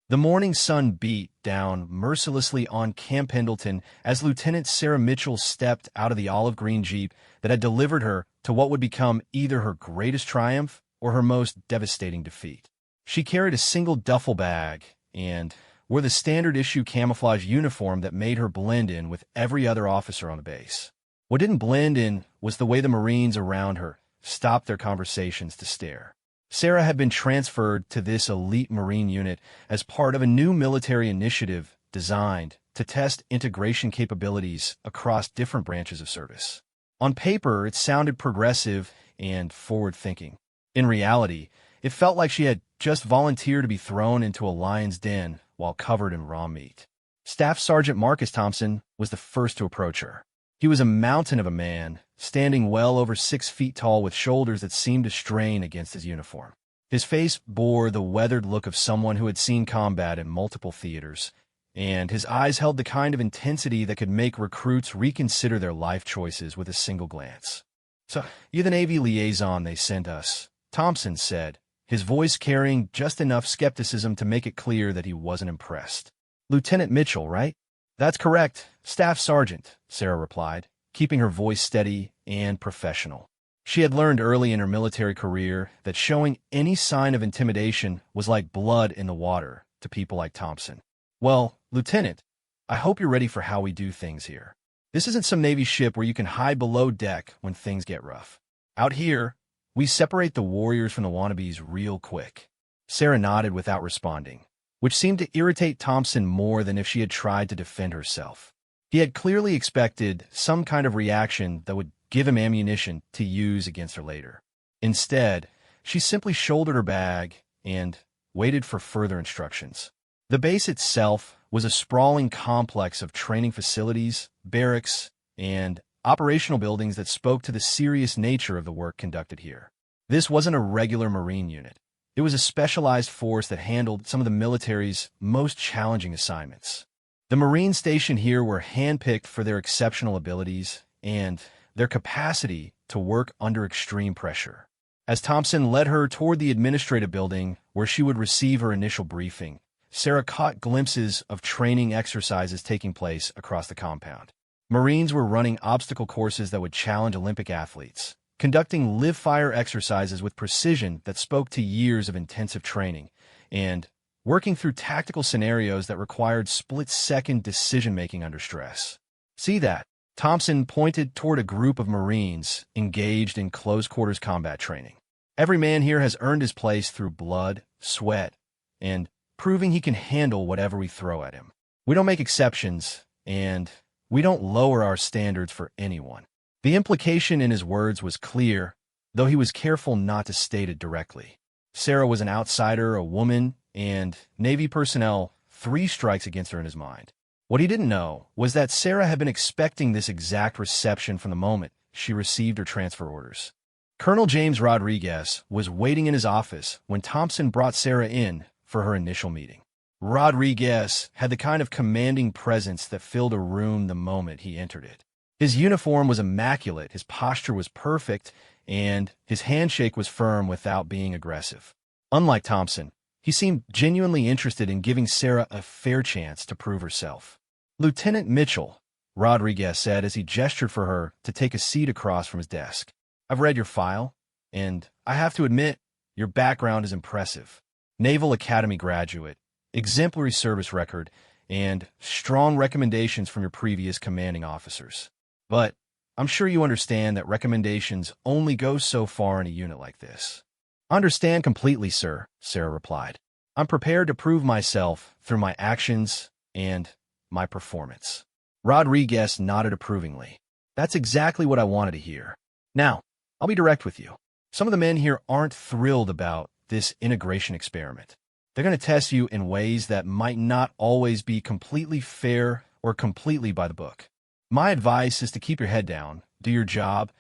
The morning sun beat down mercilessly on Camp Pendleton as Lieutenant Sarah Mitchell stepped out of the olive green Jeep that had delivered her to what would become either her greatest triumph or her most devastating defeat. She carried a single duffel bag and wore the standard issue camouflage uniform that made her blend in with every other officer on the base. What didn't blend in was the way the Marines around her stopped their conversations to stare. Sarah had been transferred to this elite Marine unit as part of a new military initiative designed to test integration capabilities across different branches of service. On paper, it sounded progressive and forward-thinking. In reality, it felt like she had just volunteered to be thrown into a lion's den while covered in raw meat. Staff Sergeant Marcus Thompson was the first to approach her. He was a mountain of a man, standing well over 6 feet tall with shoulders that seemed to strain against his uniform. His face bore the weathered look of someone who had seen combat in multiple theaters, and his eyes held the kind of intensity that could make recruits reconsider their life choices with a single glance. "So, you're the Navy liaison they sent us," Thompson said, his voice carrying just enough skepticism to make it clear that he wasn't impressed. "Lieutenant Mitchell, right?" "That's correct, Staff Sergeant," Sarah replied, keeping her voice steady and professional. She had learned early in her military career that showing any sign of intimidation was like blood in the water to people like Thompson. "Well, Lieutenant, I hope you're ready for how we do things here. This isn't some Navy ship where you can hide below deck when things get rough. Out here, we separate the warriors from the wannabes real quick." Sarah nodded without responding, which seemed to irritate Thompson more than if she had tried to defend herself. He had clearly expected some kind of reaction that would give him ammunition to use against her later. Instead, she simply shouldered her bag and waited for further instructions. The base itself was a sprawling complex of training facilities, barracks, and operational buildings that spoke to the serious nature of the work conducted here. This wasn't a regular Marine unit. It was a specialized force that handled some of the military's most challenging assignments. The Marines stationed here were handpicked for their exceptional abilities and their capacity to work under extreme pressure. As Thompson led her toward the administrative building where she would receive her initial briefing, Sarah caught glimpses of training exercises taking place across the compound. Marines were running obstacle courses that would challenge Olympic athletes, conducting live-fire exercises with precision that spoke to years of intensive training, and working through tactical scenarios that required split-second decision-making under stress. "See that?" Thompson pointed toward a group of Marines engaged in close-quarters combat training. "Every man here has earned his place through blood, sweat, and proving he can handle whatever we throw at him. We don't make exceptions, and we don't lower our standards for anyone." The implication in his words was clear, though he was careful not to state it directly. Sarah was an outsider, a woman, and Navy personnel 3 strikes against her in his mind. What he didn't know was that Sarah had been expecting this exact reception from the moment she received her transfer orders. Colonel James Rodriguez was waiting in his office when Thompson brought Sarah in for her initial meeting. Rodriguez had the kind of commanding presence that filled a room the moment he entered it. His uniform was immaculate, his posture was perfect, and his handshake was firm without being aggressive. Unlike Thompson, he seemed genuinely interested in giving Sarah a fair chance to prove herself. "Lieutenant Mitchell," Rodriguez said as he gestured for her to take a seat across from his desk. "I've read your file, and I have to admit, your background is impressive. Naval Academy graduate, exemplary service record, and strong recommendations from your previous commanding officers. But I'm sure you understand that recommendations only go so far in a unit like this." "Understand completely, sir," Sarah replied. "I'm prepared to prove myself through my actions and my performance." Rodriguez nodded approvingly. "That's exactly what I wanted to hear. Now, I'll be direct with you. Some of the men here aren't thrilled about this integration experiment. They're going to test you in ways that might not always be completely fair or completely by the book. My advice is to keep your head down, do your job,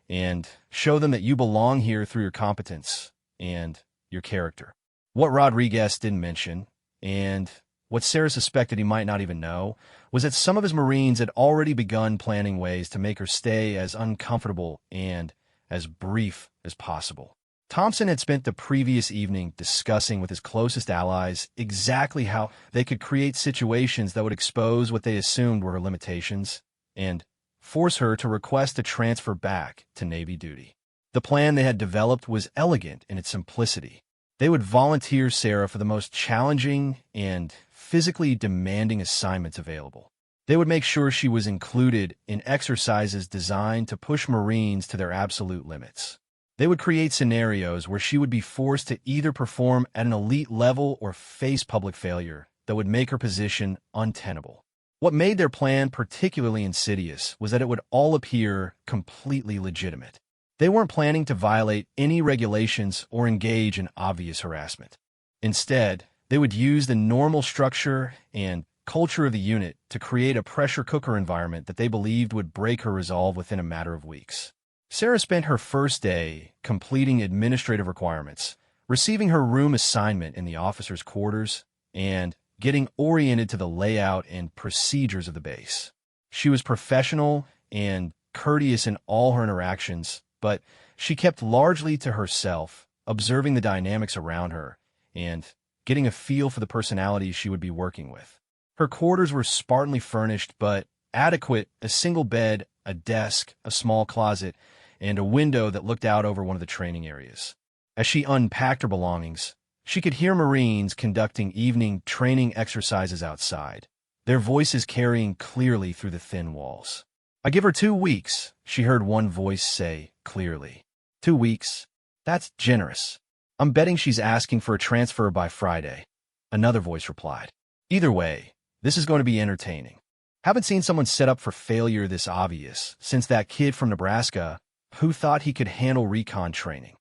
and show them that you belong here through your competence and your character." What Rodriguez didn't mention, and what Sarah suspected he might not even know, was that some of his Marines had already begun planning ways to make her stay as uncomfortable and as brief as possible. Thompson had spent the previous evening discussing with his closest allies exactly how they could create situations that would expose what they assumed were her limitations and force her to request a transfer back to Navy duty. The plan they had developed was elegant in its simplicity. They would volunteer Sarah for the most challenging and physically demanding assignments available. They would make sure she was included in exercises designed to push Marines to their absolute limits. They would create scenarios where she would be forced to either perform at an elite level or face public failure that would make her position untenable. What made their plan particularly insidious was that it would all appear completely legitimate. They weren't planning to violate any regulations or engage in obvious harassment. Instead, they would use the normal structure and culture of the unit to create a pressure cooker environment that they believed would break her resolve within a matter of weeks. Sarah spent her first day completing administrative requirements, receiving her room assignment in the officers' quarters, and getting oriented to the layout and procedures of the base. She was professional and courteous in all her interactions, but she kept largely to herself, observing the dynamics around her and getting a feel for the personalities she would be working with. Her quarters were spartanly furnished, but adequate: a single bed, a desk, a small closet, and a window that looked out over one of the training areas. As she unpacked her belongings, she could hear Marines conducting evening training exercises outside, their voices carrying clearly through the thin walls. "I give her 2 weeks," she heard one voice say clearly. 2 weeks? That's generous. I'm betting she's asking for a transfer by Friday," another voice replied. "Either way, this is going to be entertaining. Haven't seen someone set up for failure this obvious since that kid from Nebraska who thought he could handle recon training."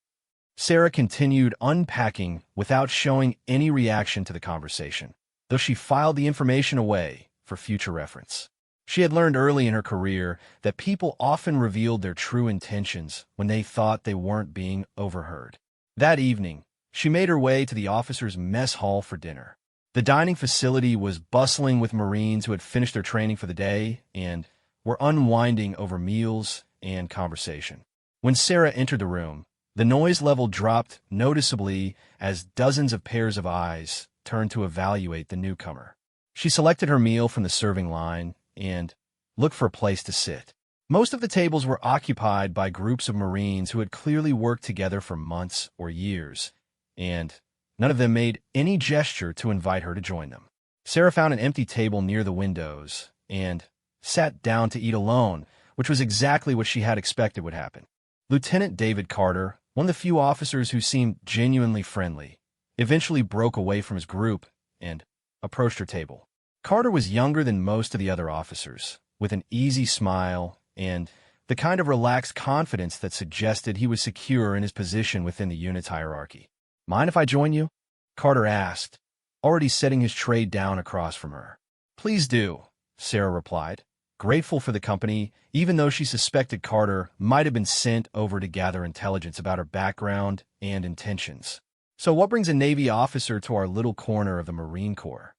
Sarah continued unpacking without showing any reaction to the conversation, though she filed the information away for future reference. She had learned early in her career that people often revealed their true intentions when they thought they weren't being overheard. That evening, she made her way to the officers' mess hall for dinner. The dining facility was bustling with Marines who had finished their training for the day and were unwinding over meals and conversation. When Sarah entered the room, the noise level dropped noticeably as dozens of pairs of eyes turned to evaluate the newcomer. She selected her meal from the serving line and looked for a place to sit. Most of the tables were occupied by groups of Marines who had clearly worked together for months or years, and none of them made any gesture to invite her to join them. Sarah found an empty table near the windows and sat down to eat alone, which was exactly what she had expected would happen. Lieutenant David Carter, one of the few officers who seemed genuinely friendly, eventually broke away from his group and approached her table. Carter was younger than most of the other officers, with an easy smile and the kind of relaxed confidence that suggested he was secure in his position within the unit's hierarchy. "Mind if I join you?" Carter asked, already setting his tray down across from her. "Please do," Sarah replied, grateful for the company, even though she suspected Carter might have been sent over to gather intelligence about her background and intentions. "So what brings a Navy officer to our little corner of the Marine Corps?"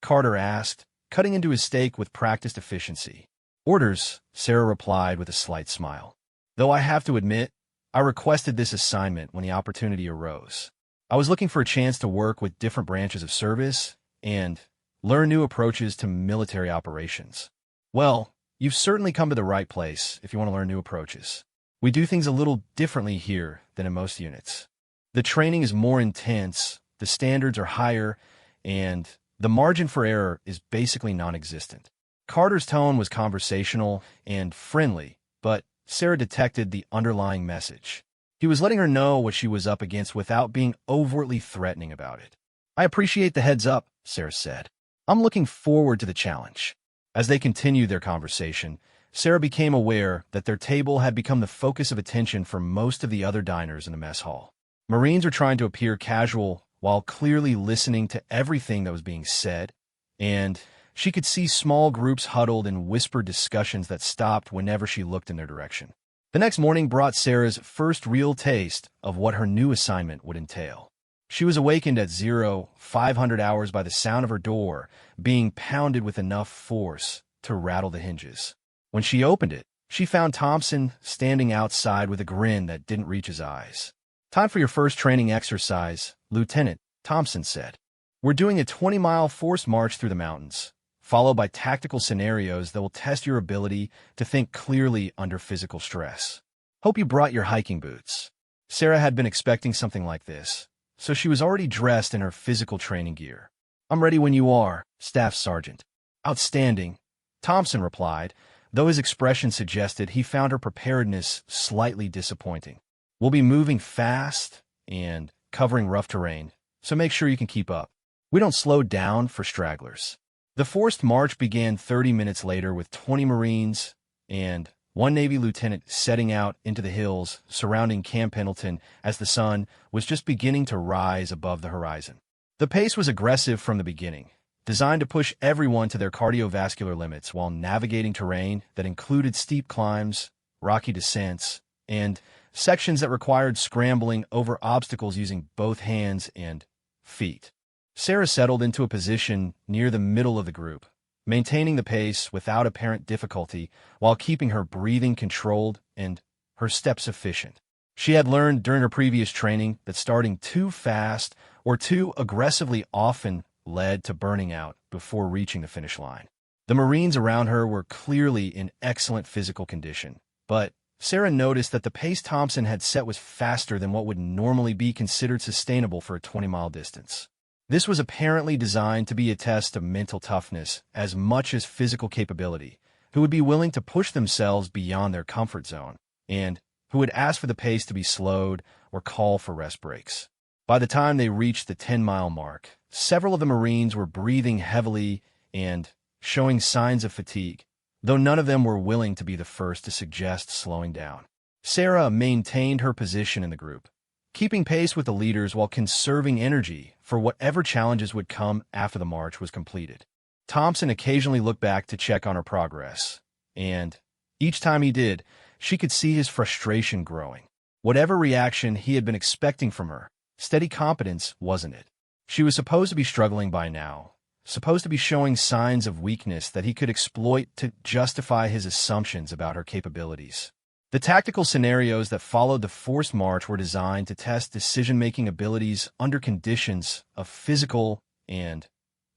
Carter asked, cutting into his steak with practiced efficiency. "Orders," Sarah replied with a slight smile. "Though I have to admit, I requested this assignment when the opportunity arose. I was looking for a chance to work with different branches of service and learn new approaches to military operations." "Well, you've certainly come to the right place if you want to learn new approaches. We do things a little differently here than in most units. The training is more intense, the standards are higher, and the margin for error is basically non-existent." Carter's tone was conversational and friendly, but Sarah detected the underlying message. He was letting her know what she was up against without being overtly threatening about it. "I appreciate the heads up," Sarah said. "I'm looking forward to the challenge." As they continued their conversation, Sarah became aware that their table had become the focus of attention for most of the other diners in the mess hall. Marines were trying to appear casual while clearly listening to everything that was being said, and she could see small groups huddled in whispered discussions that stopped whenever she looked in their direction. The next morning brought Sarah's first real taste of what her new assignment would entail. She was awakened at 0500 hours by the sound of her door being pounded with enough force to rattle the hinges. When she opened it, she found Thompson standing outside with a grin that didn't reach his eyes. "Time for your first training exercise," Lieutenant Thompson said. "We're doing a 20-mile forced march through the mountains, followed by tactical scenarios that will test your ability to think clearly under physical stress. Hope you brought your hiking boots." Sarah had been expecting something like this, so she was already dressed in her physical training gear. "I'm ready when you are, Staff Sergeant." "Outstanding," Thompson replied, though his expression suggested he found her preparedness slightly disappointing. "We'll be moving fast and covering rough terrain, so make sure you can keep up. We don't slow down for stragglers." The forced march began 30 minutes later with 20 Marines and one Navy lieutenant setting out into the hills surrounding Camp Pendleton as the sun was just beginning to rise above the horizon. The pace was aggressive from the beginning, designed to push everyone to their cardiovascular limits while navigating terrain that included steep climbs, rocky descents, and sections that required scrambling over obstacles using both hands and feet. Sarah settled into a position near the middle of the group, maintaining the pace without apparent difficulty while keeping her breathing controlled and her steps efficient. She had learned during her previous training that starting too fast or too aggressively often led to burning out before reaching the finish line. The Marines around her were clearly in excellent physical condition, but Sarah noticed that the pace Thompson had set was faster than what would normally be considered sustainable for a 20-mile distance. This was apparently designed to be a test of mental toughness as much as physical capability, who would be willing to push themselves beyond their comfort zone, and who would ask for the pace to be slowed or call for rest breaks. By the time they reached the 10-mile mark, several of the Marines were breathing heavily and showing signs of fatigue, though none of them were willing to be the first to suggest slowing down. Sarah maintained her position in the group, keeping pace with the leaders while conserving energy for whatever challenges would come after the march was completed. Thompson occasionally looked back to check on her progress, and each time he did, she could see his frustration growing. Whatever reaction he had been expecting from her, steady competence wasn't it. She was supposed to be struggling by now, supposed to be showing signs of weakness that he could exploit to justify his assumptions about her capabilities. The tactical scenarios that followed the forced march were designed to test decision-making abilities under conditions of physical and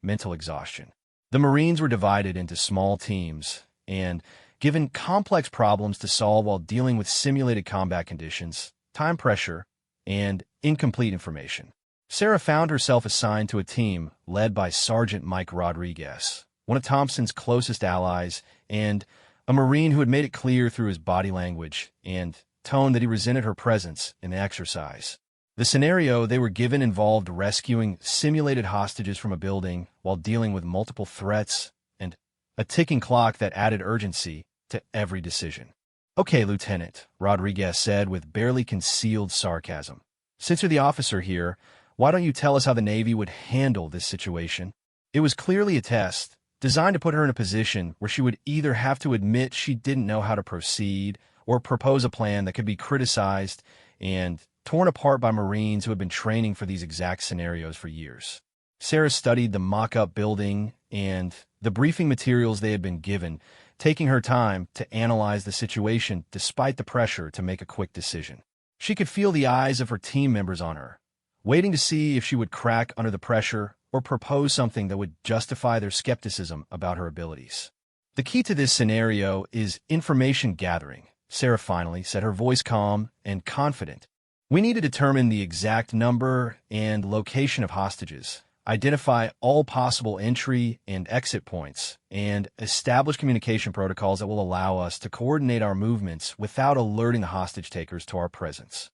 mental exhaustion. The Marines were divided into small teams and given complex problems to solve while dealing with simulated combat conditions, time pressure, and incomplete information. Sarah found herself assigned to a team led by Sergeant Mike Rodriguez, one of Thompson's closest allies, and a Marine who had made it clear through his body language and tone that he resented her presence in the exercise. The scenario they were given involved rescuing simulated hostages from a building while dealing with multiple threats and a ticking clock that added urgency to every decision. "Okay, Lieutenant," Rodriguez said with barely concealed sarcasm. "Since you're the officer here, why don't you tell us how the Navy would handle this situation?" It was clearly a test, designed to put her in a position where she would either have to admit she didn't know how to proceed or propose a plan that could be criticized and torn apart by Marines who had been training for these exact scenarios for years. Sarah studied the mock-up building and the briefing materials they had been given, taking her time to analyze the situation despite the pressure to make a quick decision. She could feel the eyes of her team members on her, waiting to see if she would crack under the pressure or propose something that would justify their skepticism about her abilities. "The key to this scenario is information gathering," Sarah finally said, her voice calm and confident. "We need to determine the exact number and location of hostages, identify all possible entry and exit points, and establish communication protocols that will allow us to coordinate our movements without alerting the hostage takers to our presence."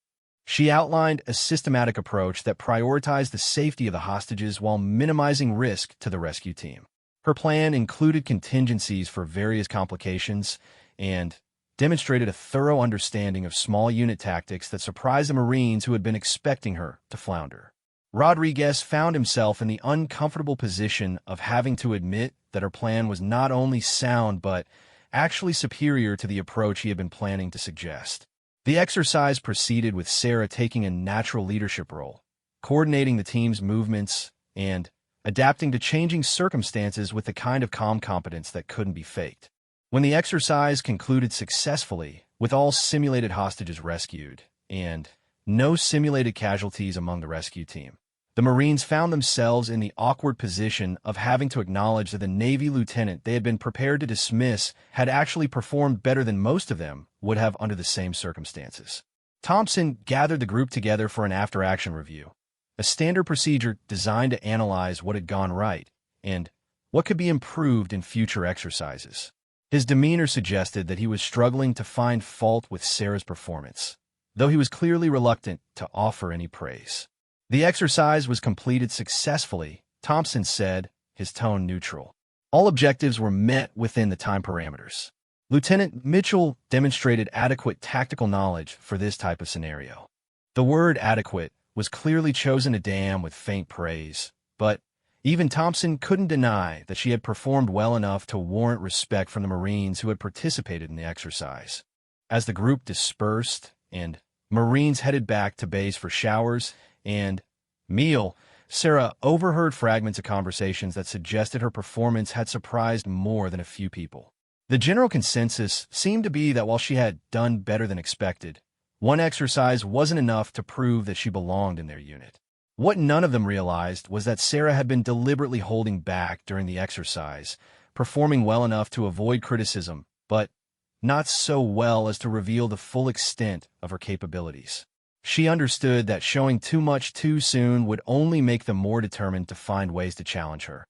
She outlined a systematic approach that prioritized the safety of the hostages while minimizing risk to the rescue team. Her plan included contingencies for various complications and demonstrated a thorough understanding of small unit tactics that surprised the Marines who had been expecting her to flounder. Rodriguez found himself in the uncomfortable position of having to admit that her plan was not only sound but actually superior to the approach he had been planning to suggest. The exercise proceeded with Sarah taking a natural leadership role, coordinating the team's movements and adapting to changing circumstances with the kind of calm competence that couldn't be faked. When the exercise concluded successfully, with all simulated hostages rescued and no simulated casualties among the rescue team. The Marines found themselves in the awkward position of having to acknowledge that the Navy lieutenant they had been prepared to dismiss had actually performed better than most of them would have under the same circumstances. Thompson gathered the group together for an after-action review, a standard procedure designed to analyze what had gone right and what could be improved in future exercises. His demeanor suggested that he was struggling to find fault with Sarah's performance, though he was clearly reluctant to offer any praise. The exercise was completed successfully, Thompson said, his tone neutral. All objectives were met within the time parameters. Lieutenant Mitchell demonstrated adequate tactical knowledge for this type of scenario. The word adequate was clearly chosen to damn with faint praise, but even Thompson couldn't deny that she had performed well enough to warrant respect from the Marines who had participated in the exercise. As the group dispersed and Marines headed back to base for showers and meal, Sarah overheard fragments of conversations that suggested her performance had surprised more than a few people. The general consensus seemed to be that while she had done better than expected, one exercise wasn't enough to prove that she belonged in their unit. What none of them realized was that Sarah had been deliberately holding back during the exercise, performing well enough to avoid criticism, but not so well as to reveal the full extent of her capabilities. She understood that showing too much too soon would only make them more determined to find ways to challenge her,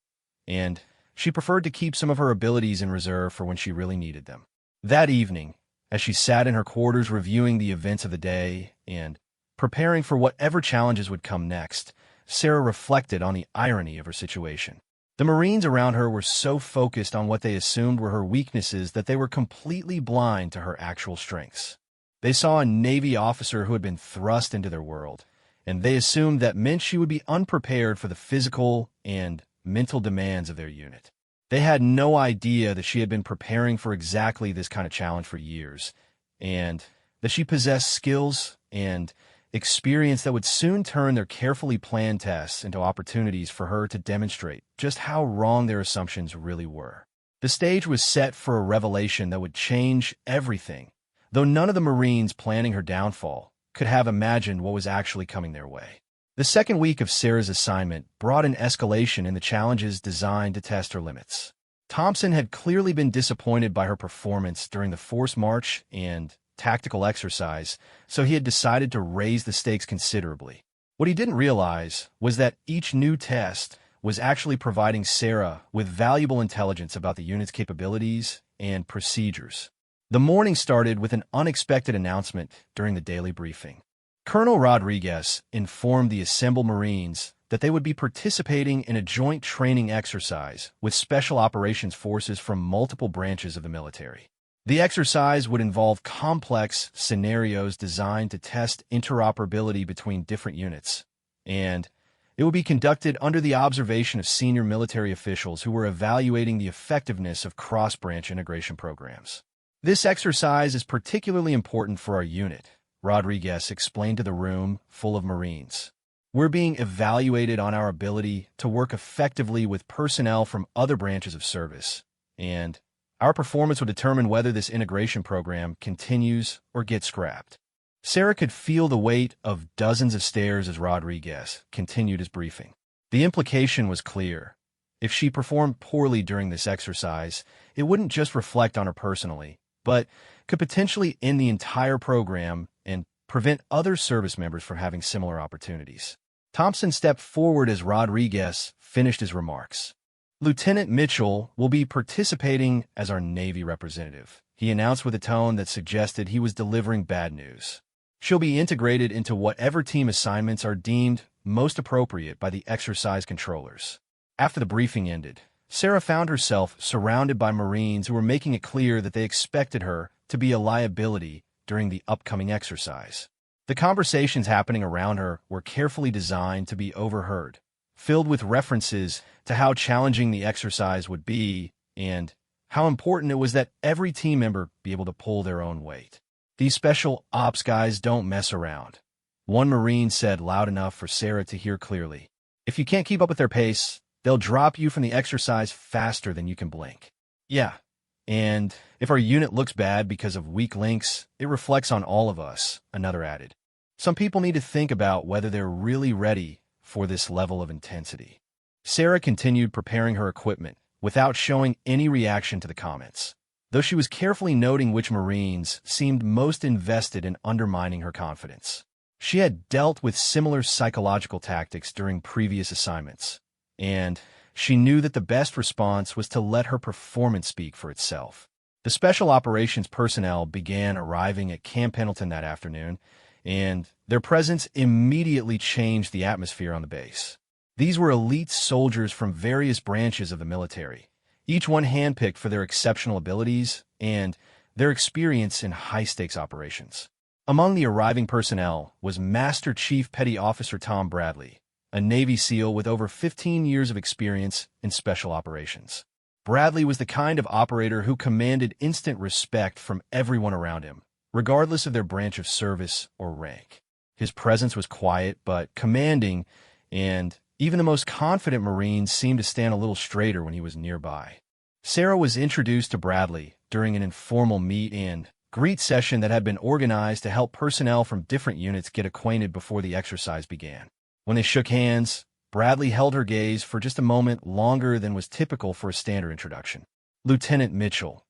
and she preferred to keep some of her abilities in reserve for when she really needed them. That evening, as she sat in her quarters reviewing the events of the day and preparing for whatever challenges would come next, Sarah reflected on the irony of her situation. The Marines around her were so focused on what they assumed were her weaknesses that they were completely blind to her actual strengths. They saw a Navy officer who had been thrust into their world, and they assumed that meant she would be unprepared for the physical and mental demands of their unit. They had no idea that she had been preparing for exactly this kind of challenge for years, and that she possessed skills and experience that would soon turn their carefully planned tests into opportunities for her to demonstrate just how wrong their assumptions really were. The stage was set for a revelation that would change everything, though none of the Marines planning her downfall could have imagined what was actually coming their way. The second week of Sarah's assignment brought an escalation in the challenges designed to test her limits. Thompson had clearly been disappointed by her performance during the forced march and tactical exercise, so he had decided to raise the stakes considerably. What he didn't realize was that each new test was actually providing Sarah with valuable intelligence about the unit's capabilities and procedures. The morning started with an unexpected announcement during the daily briefing. Colonel Rodriguez informed the assembled Marines that they would be participating in a joint training exercise with special operations forces from multiple branches of the military. The exercise would involve complex scenarios designed to test interoperability between different units, and it would be conducted under the observation of senior military officials who were evaluating the effectiveness of cross-branch integration programs. This exercise is particularly important for our unit, Rodriguez explained to the room full of Marines. We're being evaluated on our ability to work effectively with personnel from other branches of service, and our performance will determine whether this integration program continues or gets scrapped. Sarah could feel the weight of dozens of stares as Rodriguez continued his briefing. The implication was clear. If she performed poorly during this exercise, it wouldn't just reflect on her personally, but could potentially end the entire program and prevent other service members from having similar opportunities. Thompson stepped forward as Rodriguez finished his remarks. Lieutenant Mitchell will be participating as our Navy representative, he announced with a tone that suggested he was delivering bad news. She'll be integrated into whatever team assignments are deemed most appropriate by the exercise controllers. After the briefing ended, Sarah found herself surrounded by Marines who were making it clear that they expected her to be a liability during the upcoming exercise. The conversations happening around her were carefully designed to be overheard, filled with references to how challenging the exercise would be and how important it was that every team member be able to pull their own weight. These special ops guys don't mess around, one Marine said loud enough for Sarah to hear clearly. If you can't keep up with their pace, they'll drop you from the exercise faster than you can blink. Yeah, and if our unit looks bad because of weak links, it reflects on all of us, another added. Some people need to think about whether they're really ready for this level of intensity. Sarah continued preparing her equipment without showing any reaction to the comments, though she was carefully noting which Marines seemed most invested in undermining her confidence. She had dealt with similar psychological tactics during previous assignments, and she knew that the best response was to let her performance speak for itself. The Special Operations personnel began arriving at Camp Pendleton that afternoon, and their presence immediately changed the atmosphere on the base. These were elite soldiers from various branches of the military, each one handpicked for their exceptional abilities and their experience in high-stakes operations. Among the arriving personnel was Master Chief Petty Officer Tom Bradley, a Navy SEAL with over 15 years of experience in special operations. Bradley was the kind of operator who commanded instant respect from everyone around him, regardless of their branch of service or rank. His presence was quiet but commanding, and even the most confident Marines seemed to stand a little straighter when he was nearby. Sarah was introduced to Bradley during an informal meet and greet session that had been organized to help personnel from different units get acquainted before the exercise began. When they shook hands, Bradley held her gaze for just a moment longer than was typical for a standard introduction. "Lieutenant Mitchell,"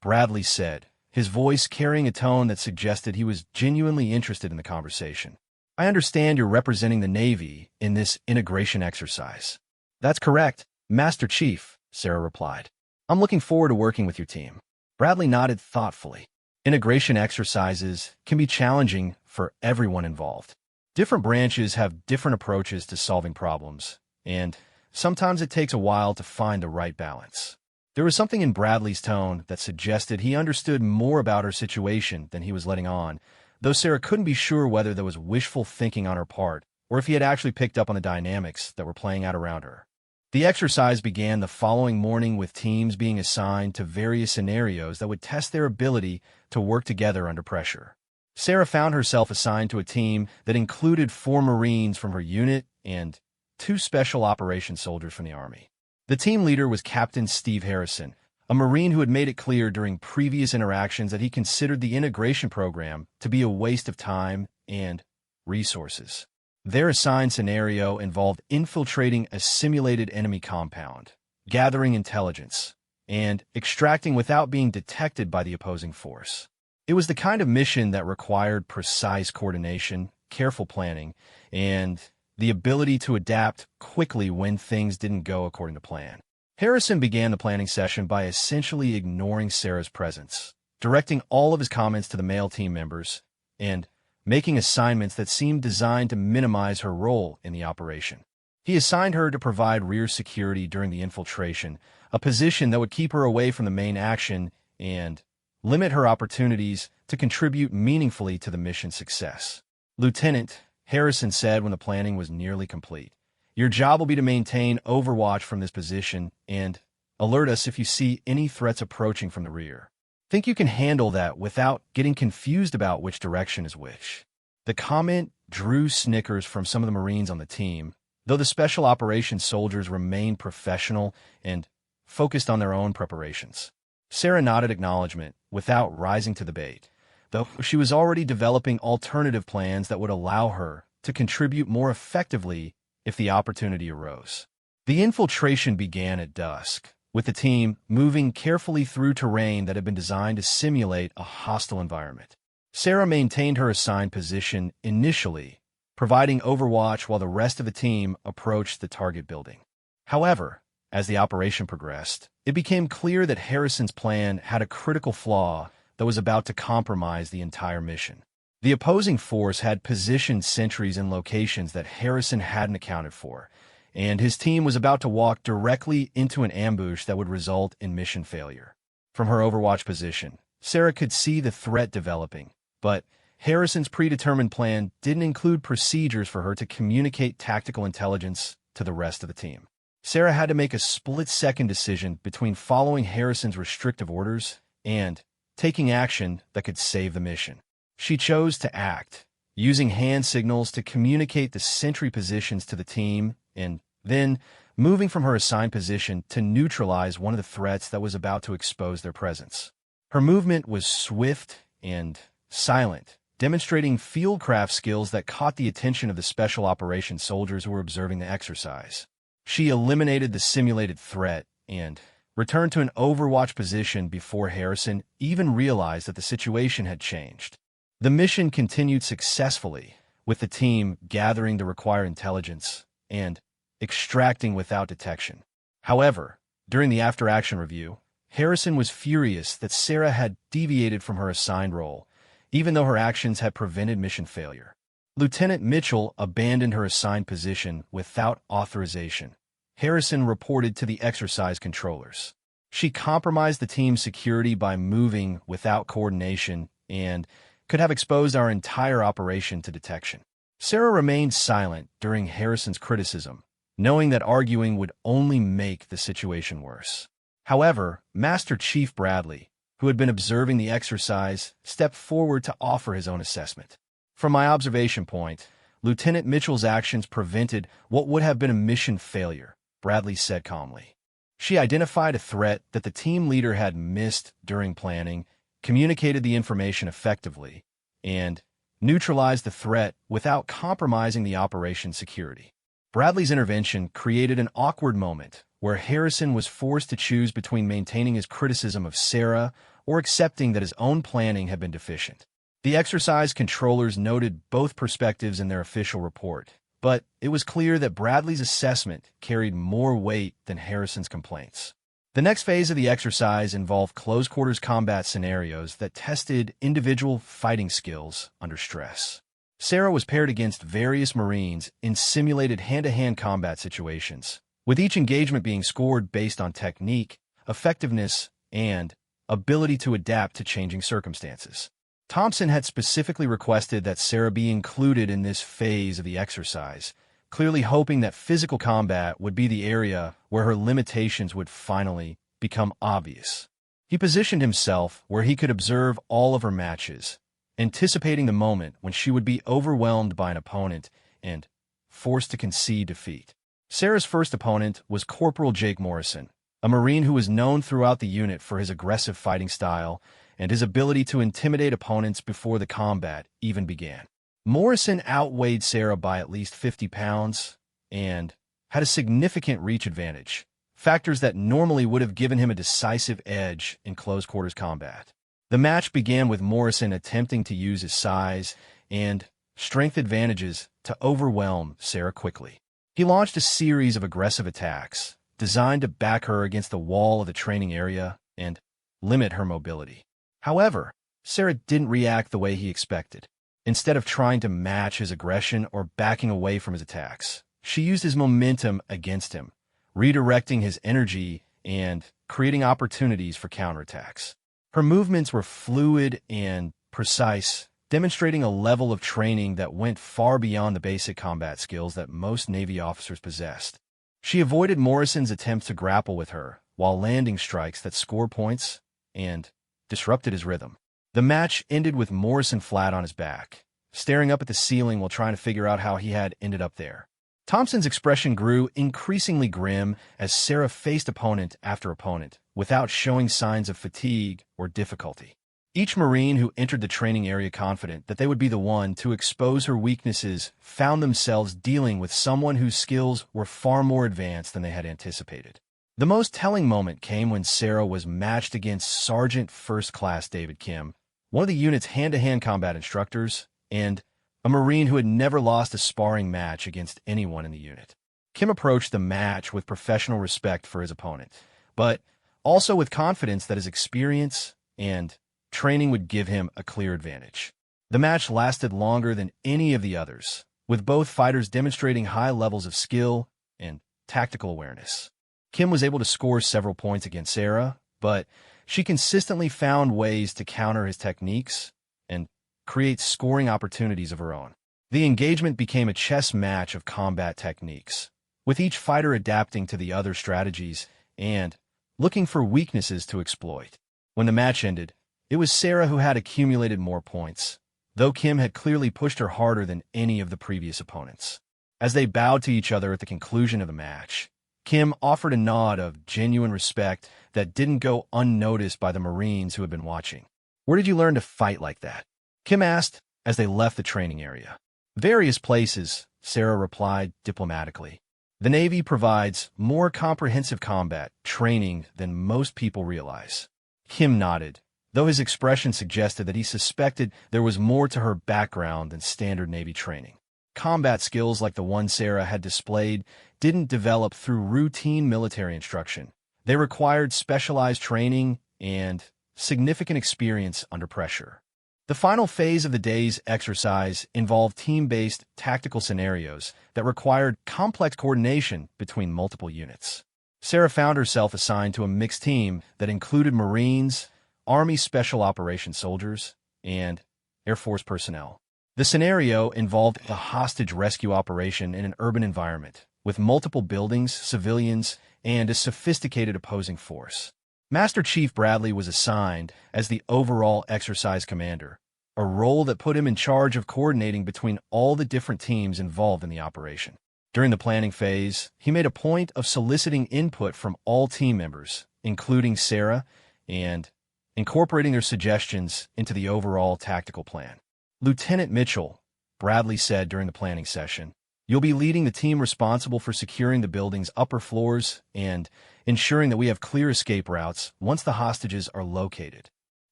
Bradley said, his voice carrying a tone that suggested he was genuinely interested in the conversation. "I understand you're representing the Navy in this integration exercise." "That's correct, Master Chief," Sarah replied. "I'm looking forward to working with your team." Bradley nodded thoughtfully. Integration exercises can be challenging for everyone involved. Different branches have different approaches to solving problems, and sometimes it takes a while to find the right balance. There was something in Bradley's tone that suggested he understood more about her situation than he was letting on, though Sarah couldn't be sure whether there was wishful thinking on her part or if he had actually picked up on the dynamics that were playing out around her. The exercise began the following morning with teams being assigned to various scenarios that would test their ability to work together under pressure. Sarah found herself assigned to a team that included 4 Marines from her unit and 2 Special Operations soldiers from the Army. The team leader was Captain Steve Harrison, a Marine who had made it clear during previous interactions that he considered the integration program to be a waste of time and resources. Their assigned scenario involved infiltrating a simulated enemy compound, gathering intelligence, and extracting without being detected by the opposing force. It was the kind of mission that required precise coordination, careful planning, and the ability to adapt quickly when things didn't go according to plan. Harrison began the planning session by essentially ignoring Sarah's presence, directing all of his comments to the male team members, and making assignments that seemed designed to minimize her role in the operation. He assigned her to provide rear security during the infiltration, a position that would keep her away from the main action and limit her opportunities to contribute meaningfully to the mission's success. "Lieutenant," Harrison said when the planning was nearly complete, "your job will be to maintain overwatch from this position and alert us if you see any threats approaching from the rear. Think you can handle that without getting confused about which direction is which?" The comment drew snickers from some of the Marines on the team, though the Special Operations soldiers remained professional and focused on their own preparations. Sarah nodded acknowledgement without rising to the bait, though she was already developing alternative plans that would allow her to contribute more effectively if the opportunity arose. The infiltration began at dusk, with the team moving carefully through terrain that had been designed to simulate a hostile environment. Sarah maintained her assigned position initially, providing overwatch while the rest of the team approached the target building. However, as the operation progressed, it became clear that Harrison's plan had a critical flaw that was about to compromise the entire mission. The opposing force had positioned sentries in locations that Harrison hadn't accounted for, and his team was about to walk directly into an ambush that would result in mission failure. From her overwatch position, Sarah could see the threat developing, but Harrison's predetermined plan didn't include procedures for her to communicate tactical intelligence to the rest of the team. Sarah had to make a split-second decision between following Harrison's restrictive orders and taking action that could save the mission. She chose to act, using hand signals to communicate the sentry positions to the team and then moving from her assigned position to neutralize one of the threats that was about to expose their presence. Her movement was swift and silent, demonstrating fieldcraft skills that caught the attention of the special operations soldiers who were observing the exercise. She eliminated the simulated threat and returned to an overwatch position before Harrison even realized that the situation had changed. The mission continued successfully, with the team gathering the required intelligence and extracting without detection. However, during the after-action review, Harrison was furious that Sarah had deviated from her assigned role, even though her actions had prevented mission failure. Lieutenant Mitchell abandoned her assigned position without authorization, Harrison reported to the exercise controllers. She compromised the team's security by moving without coordination and could have exposed our entire operation to detection. Sarah remained silent during Harrison's criticism, knowing that arguing would only make the situation worse. However, Master Chief Bradley, who had been observing the exercise, stepped forward to offer his own assessment. From my observation point, Lieutenant Mitchell's actions prevented what would have been a mission failure, Bradley said calmly. She identified a threat that the team leader had missed during planning, communicated the information effectively, and neutralized the threat without compromising the operation's security. Bradley's intervention created an awkward moment where Harrison was forced to choose between maintaining his criticism of Sarah or accepting that his own planning had been deficient. The exercise controllers noted both perspectives in their official report, but it was clear that Bradley's assessment carried more weight than Harrison's complaints. The next phase of the exercise involved close-quarters combat scenarios that tested individual fighting skills under stress. Sarah was paired against various Marines in simulated hand-to-hand combat situations, with each engagement being scored based on technique, effectiveness, and ability to adapt to changing circumstances. Thompson had specifically requested that Sarah be included in this phase of the exercise, clearly hoping that physical combat would be the area where her limitations would finally become obvious. He positioned himself where he could observe all of her matches, anticipating the moment when she would be overwhelmed by an opponent and forced to concede defeat. Sarah's first opponent was Corporal Jake Morrison, a Marine who was known throughout the unit for his aggressive fighting style and his ability to intimidate opponents before the combat even began. Morrison outweighed Sarah by at least 50 pounds and had a significant reach advantage, factors that normally would have given him a decisive edge in close-quarters combat. The match began with Morrison attempting to use his size and strength advantages to overwhelm Sarah quickly. He launched a series of aggressive attacks designed to back her against the wall of the training area and limit her mobility. However, Sarah didn't react the way he expected. Instead of trying to match his aggression or backing away from his attacks, she used his momentum against him, redirecting his energy and creating opportunities for counterattacks. Her movements were fluid and precise, demonstrating a level of training that went far beyond the basic combat skills that most Navy officers possessed. She avoided Morrison's attempts to grapple with her, while landing strikes that scored points and disrupted his rhythm. The match ended with Morrison flat on his back, staring up at the ceiling while trying to figure out how he had ended up there. Thompson's expression grew increasingly grim as Sarah faced opponent after opponent, without showing signs of fatigue or difficulty. Each Marine who entered the training area confident that they would be the one to expose her weaknesses found themselves dealing with someone whose skills were far more advanced than they had anticipated. The most telling moment came when Sarah was matched against Sergeant First Class David Kim, one of the unit's hand-to-hand combat instructors, and a Marine who had never lost a sparring match against anyone in the unit. Kim approached the match with professional respect for his opponent, but also with confidence that his experience and training would give him a clear advantage. The match lasted longer than any of the others, with both fighters demonstrating high levels of skill and tactical awareness. Kim was able to score several points against Sarah, but she consistently found ways to counter his techniques and create scoring opportunities of her own. The engagement became a chess match of combat techniques, with each fighter adapting to the other's strategies and looking for weaknesses to exploit. When the match ended, it was Sarah who had accumulated more points, though Kim had clearly pushed her harder than any of the previous opponents. As they bowed to each other at the conclusion of the match, Kim offered a nod of genuine respect that didn't go unnoticed by the Marines who had been watching. "Where did you learn to fight like that?" Kim asked, as they left the training area. "Various places," Sarah replied diplomatically. "The Navy provides more comprehensive combat training than most people realize." Kim nodded, though his expression suggested that he suspected there was more to her background than standard Navy training. Combat skills like the one Sarah had displayed didn't develop through routine military instruction. They required specialized training and significant experience under pressure. The final phase of the day's exercise involved team-based tactical scenarios that required complex coordination between multiple units. Sarah found herself assigned to a mixed team that included Marines, Army Special Operations soldiers, and Air Force personnel. The scenario involved a hostage rescue operation in an urban environment, with multiple buildings, civilians, and a sophisticated opposing force. Master Chief Bradley was assigned as the overall exercise commander, a role that put him in charge of coordinating between all the different teams involved in the operation. During the planning phase, he made a point of soliciting input from all team members, including Sarah, and incorporating their suggestions into the overall tactical plan. "Lieutenant Mitchell," Bradley said during the planning session, "you'll be leading the team responsible for securing the building's upper floors and ensuring that we have clear escape routes once the hostages are located."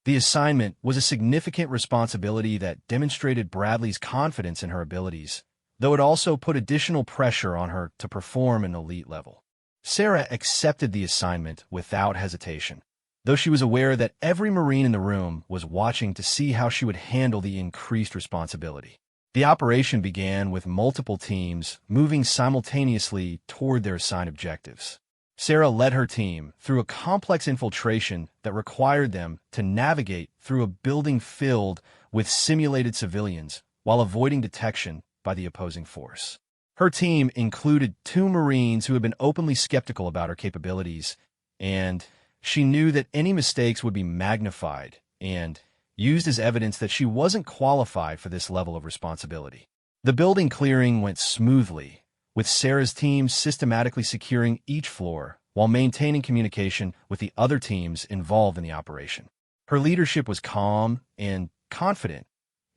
The assignment was a significant responsibility that demonstrated Bradley's confidence in her abilities, though it also put additional pressure on her to perform at an elite level. Sarah accepted the assignment without hesitation, though she was aware that every Marine in the room was watching to see how she would handle the increased responsibility. The operation began with multiple teams moving simultaneously toward their assigned objectives. Sarah led her team through a complex infiltration that required them to navigate through a building filled with simulated civilians while avoiding detection by the opposing force. Her team included 2 Marines who had been openly skeptical about her capabilities, and she knew that any mistakes would be magnified and used as evidence that she wasn't qualified for this level of responsibility. The building clearing went smoothly, with Sarah's team systematically securing each floor while maintaining communication with the other teams involved in the operation. Her leadership was calm and confident,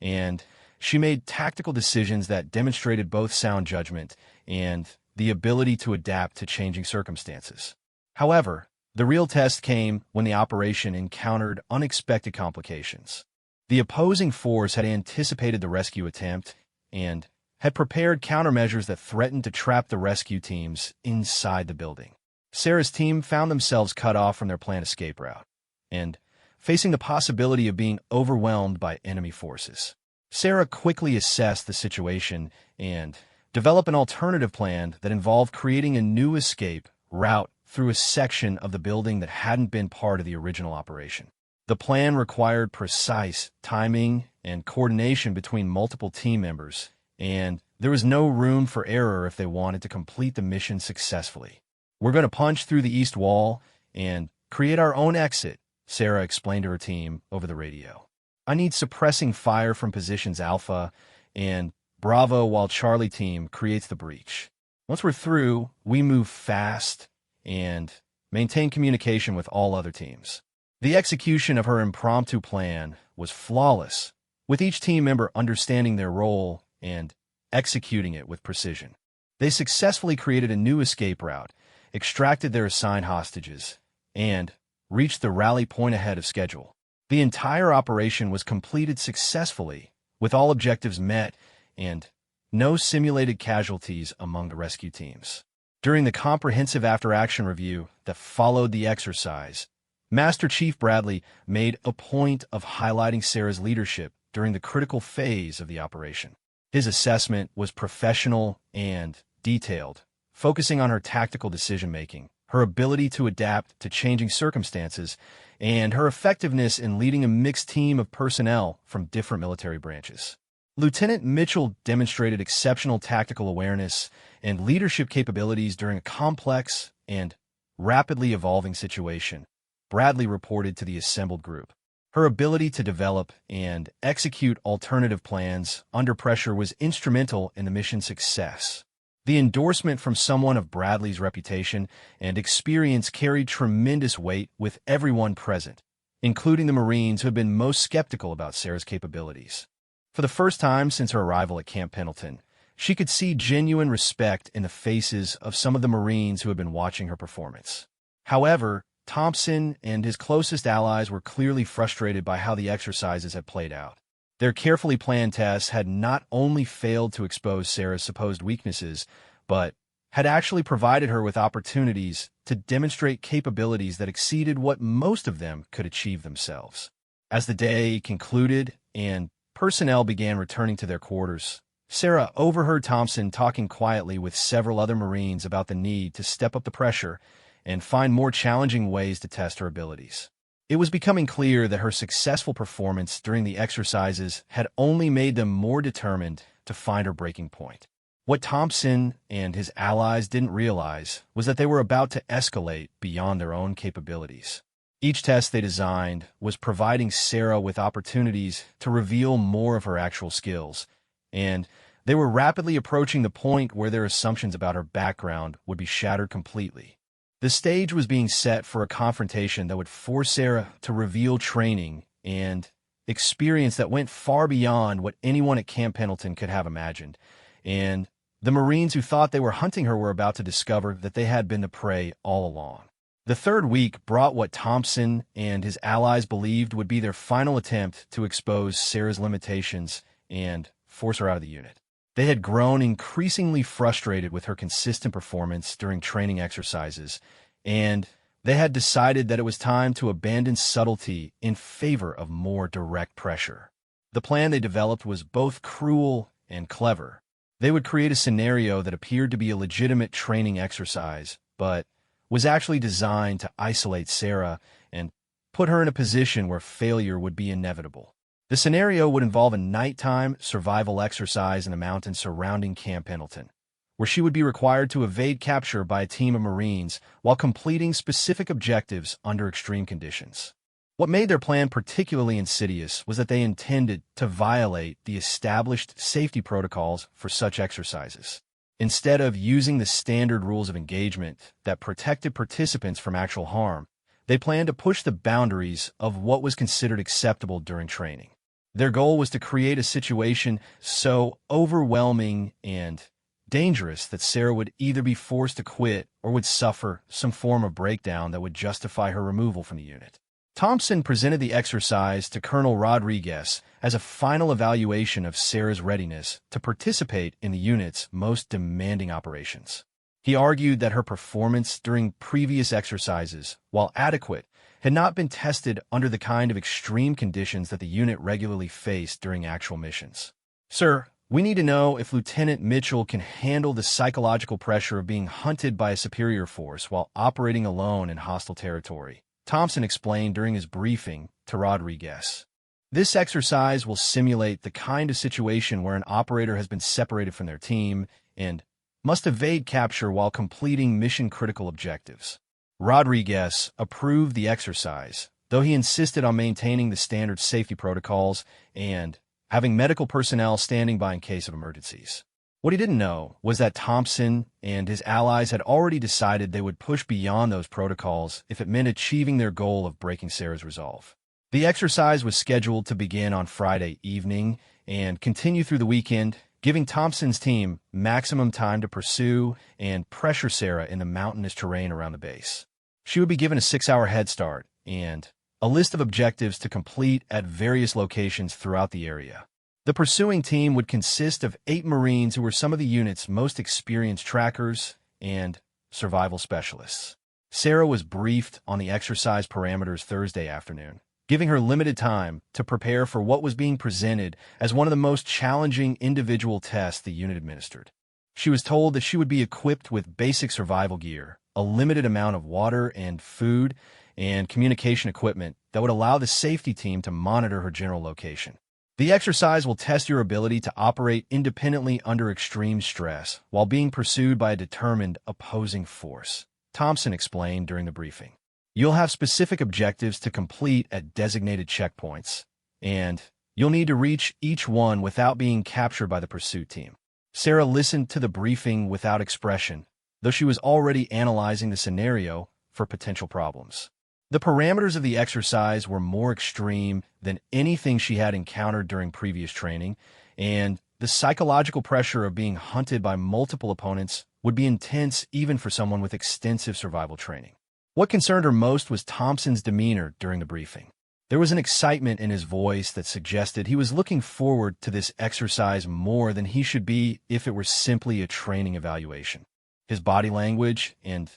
and she made tactical decisions that demonstrated both sound judgment and the ability to adapt to changing circumstances. However, the real test came when the operation encountered unexpected complications. The opposing force had anticipated the rescue attempt and had prepared countermeasures that threatened to trap the rescue teams inside the building. Sarah's team found themselves cut off from their planned escape route and facing the possibility of being overwhelmed by enemy forces. Sarah quickly assessed the situation and developed an alternative plan that involved creating a new escape route through a section of the building that hadn't been part of the original operation. The plan required precise timing and coordination between multiple team members, and there was no room for error if they wanted to complete the mission successfully. "We're going to punch through the east wall and create our own exit," Sarah explained to her team over the radio. "I need suppressing fire from positions Alpha and Bravo while Charlie team creates the breach. Once we're through, we move fast and maintain communication with all other teams." The execution of her impromptu plan was flawless, with each team member understanding their role and executing it with precision. They successfully created a new escape route, extracted their assigned hostages, and reached the rally point ahead of schedule. The entire operation was completed successfully, with all objectives met and no simulated casualties among the rescue teams. During the comprehensive after-action review that followed the exercise, Master Chief Bradley made a point of highlighting Sarah's leadership during the critical phase of the operation. His assessment was professional and detailed, focusing on her tactical decision-making, her ability to adapt to changing circumstances, and her effectiveness in leading a mixed team of personnel from different military branches. Lieutenant Mitchell demonstrated exceptional tactical awareness and leadership capabilities during a complex and rapidly evolving situation, Bradley reported to the assembled group. Her ability to develop and execute alternative plans under pressure was instrumental in the mission's success. The endorsement from someone of Bradley's reputation and experience carried tremendous weight with everyone present, including the Marines who had been most skeptical about Sarah's capabilities. For the first time since her arrival at Camp Pendleton, she could see genuine respect in the faces of some of the Marines who had been watching her performance. However, Thompson and his closest allies were clearly frustrated by how the exercises had played out. Their carefully planned tests had not only failed to expose Sarah's supposed weaknesses, but had actually provided her with opportunities to demonstrate capabilities that exceeded what most of them could achieve themselves. As the day concluded and personnel began returning to their quarters, Sarah overheard Thompson talking quietly with several other Marines about the need to step up the pressure and find more challenging ways to test her abilities. It was becoming clear that her successful performance during the exercises had only made them more determined to find her breaking point. What Thompson and his allies didn't realize was that they were about to escalate beyond their own capabilities. Each test they designed was providing Sarah with opportunities to reveal more of her actual skills, and they were rapidly approaching the point where their assumptions about her background would be shattered completely. The stage was being set for a confrontation that would force Sarah to reveal training and experience that went far beyond what anyone at Camp Pendleton could have imagined, and the Marines who thought they were hunting her were about to discover that they had been the prey all along. The third week brought what Thompson and his allies believed would be their final attempt to expose Sarah's limitations and force her out of the unit. They had grown increasingly frustrated with her consistent performance during training exercises, and they had decided that it was time to abandon subtlety in favor of more direct pressure. The plan they developed was both cruel and clever. They would create a scenario that appeared to be a legitimate training exercise, but was actually designed to isolate Sarah and put her in a position where failure would be inevitable. The scenario would involve a nighttime survival exercise in the mountains surrounding Camp Pendleton, where she would be required to evade capture by a team of Marines while completing specific objectives under extreme conditions. What made their plan particularly insidious was that they intended to violate the established safety protocols for such exercises. Instead of using the standard rules of engagement that protected participants from actual harm, they planned to push the boundaries of what was considered acceptable during training. Their goal was to create a situation so overwhelming and dangerous that Sarah would either be forced to quit or would suffer some form of breakdown that would justify her removal from the unit. Thompson presented the exercise to Colonel Rodriguez as a final evaluation of Sarah's readiness to participate in the unit's most demanding operations. He argued that her performance during previous exercises, while adequate, had not been tested under the kind of extreme conditions that the unit regularly faced during actual missions. "Sir, we need to know if Lieutenant Mitchell can handle the psychological pressure of being hunted by a superior force while operating alone in hostile territory," Thompson explained during his briefing to Rodriguez. "This exercise will simulate the kind of situation where an operator has been separated from their team and must evade capture while completing mission-critical objectives." Rodriguez approved the exercise, though he insisted on maintaining the standard safety protocols and having medical personnel standing by in case of emergencies. What he didn't know was that Thompson and his allies had already decided they would push beyond those protocols if it meant achieving their goal of breaking Sarah's resolve. The exercise was scheduled to begin on Friday evening and continue through the weekend, giving Thompson's team maximum time to pursue and pressure Sarah in the mountainous terrain around the base. She would be given a 6-hour head start and a list of objectives to complete at various locations throughout the area. The pursuing team would consist of 8 Marines who were some of the unit's most experienced trackers and survival specialists. Sarah was briefed on the exercise parameters Thursday afternoon, giving her limited time to prepare for what was being presented as one of the most challenging individual tests the unit administered. She was told that she would be equipped with basic survival gear, a limited amount of water and food, and communication equipment that would allow the safety team to monitor her general location. The exercise will test your ability to operate independently under extreme stress while being pursued by a determined opposing force, Thompson explained during the briefing. You'll have specific objectives to complete at designated checkpoints, and you'll need to reach each one without being captured by the pursuit team. Sarah listened to the briefing without expression, though she was already analyzing the scenario for potential problems. The parameters of the exercise were more extreme than anything she had encountered during previous training, and the psychological pressure of being hunted by multiple opponents would be intense even for someone with extensive survival training. What concerned her most was Thompson's demeanor during the briefing. There was an excitement in his voice that suggested he was looking forward to this exercise more than he should be if it were simply a training evaluation. His body language and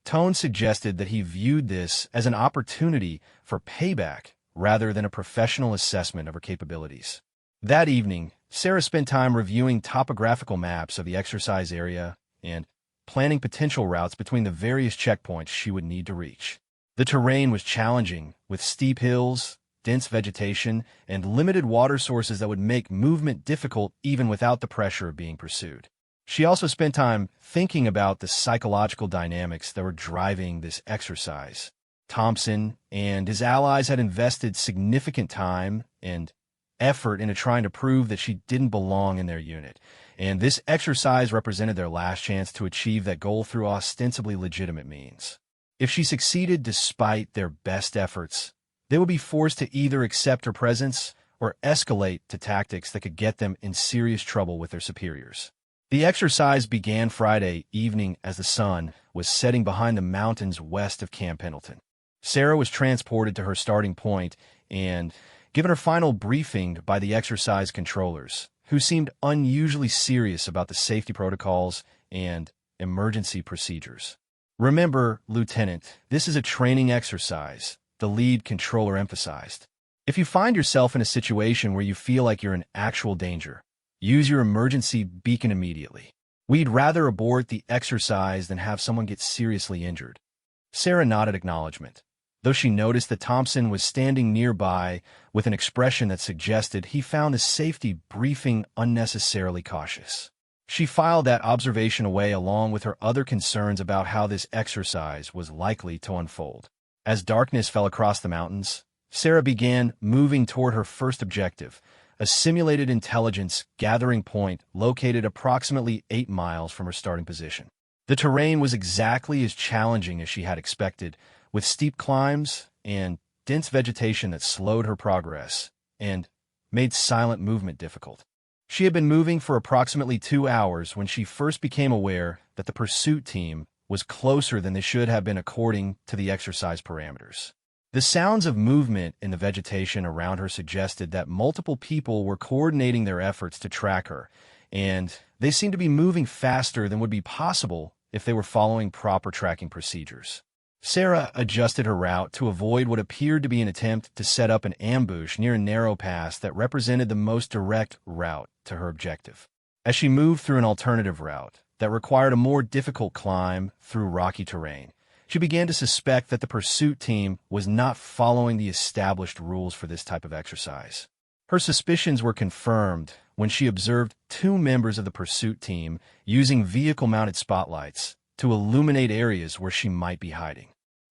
tone suggested that he viewed this as an opportunity for payback rather than a professional assessment of her capabilities. That evening, Sarah spent time reviewing topographical maps of the exercise area and planning potential routes between the various checkpoints she would need to reach. The terrain was challenging, with steep hills, dense vegetation, and limited water sources that would make movement difficult even without the pressure of being pursued. She also spent time thinking about the psychological dynamics that were driving this exercise. Thompson and his allies had invested significant time and effort into trying to prove that she didn't belong in their unit, and this exercise represented their last chance to achieve that goal through ostensibly legitimate means. If she succeeded despite their best efforts, they would be forced to either accept her presence or escalate to tactics that could get them in serious trouble with their superiors. The exercise began Friday evening as the sun was setting behind the mountains west of Camp Pendleton. Sarah was transported to her starting point and given her final briefing by the exercise controllers, who seemed unusually serious about the safety protocols and emergency procedures. "Remember, Lieutenant, this is a training exercise," the lead controller emphasized. "If you find yourself in a situation where you feel like you're in actual danger, use your emergency beacon immediately. We'd rather abort the exercise than have someone get seriously injured." Sarah nodded acknowledgement, though she noticed that Thompson was standing nearby with an expression that suggested he found the safety briefing unnecessarily cautious. She filed that observation away along with her other concerns about how this exercise was likely to unfold. As darkness fell across the mountains, Sarah began moving toward her first objective, a simulated intelligence gathering point located approximately 8 miles from her starting position. The terrain was exactly as challenging as she had expected, with steep climbs and dense vegetation that slowed her progress and made silent movement difficult. She had been moving for approximately 2 hours when she first became aware that the pursuit team was closer than they should have been according to the exercise parameters. The sounds of movement in the vegetation around her suggested that multiple people were coordinating their efforts to track her, and they seemed to be moving faster than would be possible if they were following proper tracking procedures. Sarah adjusted her route to avoid what appeared to be an attempt to set up an ambush near a narrow pass that represented the most direct route to her objective. As she moved through an alternative route that required a more difficult climb through rocky terrain, she began to suspect that the pursuit team was not following the established rules for this type of exercise. Her suspicions were confirmed when she observed 2 members of the pursuit team using vehicle-mounted spotlights to illuminate areas where she might be hiding.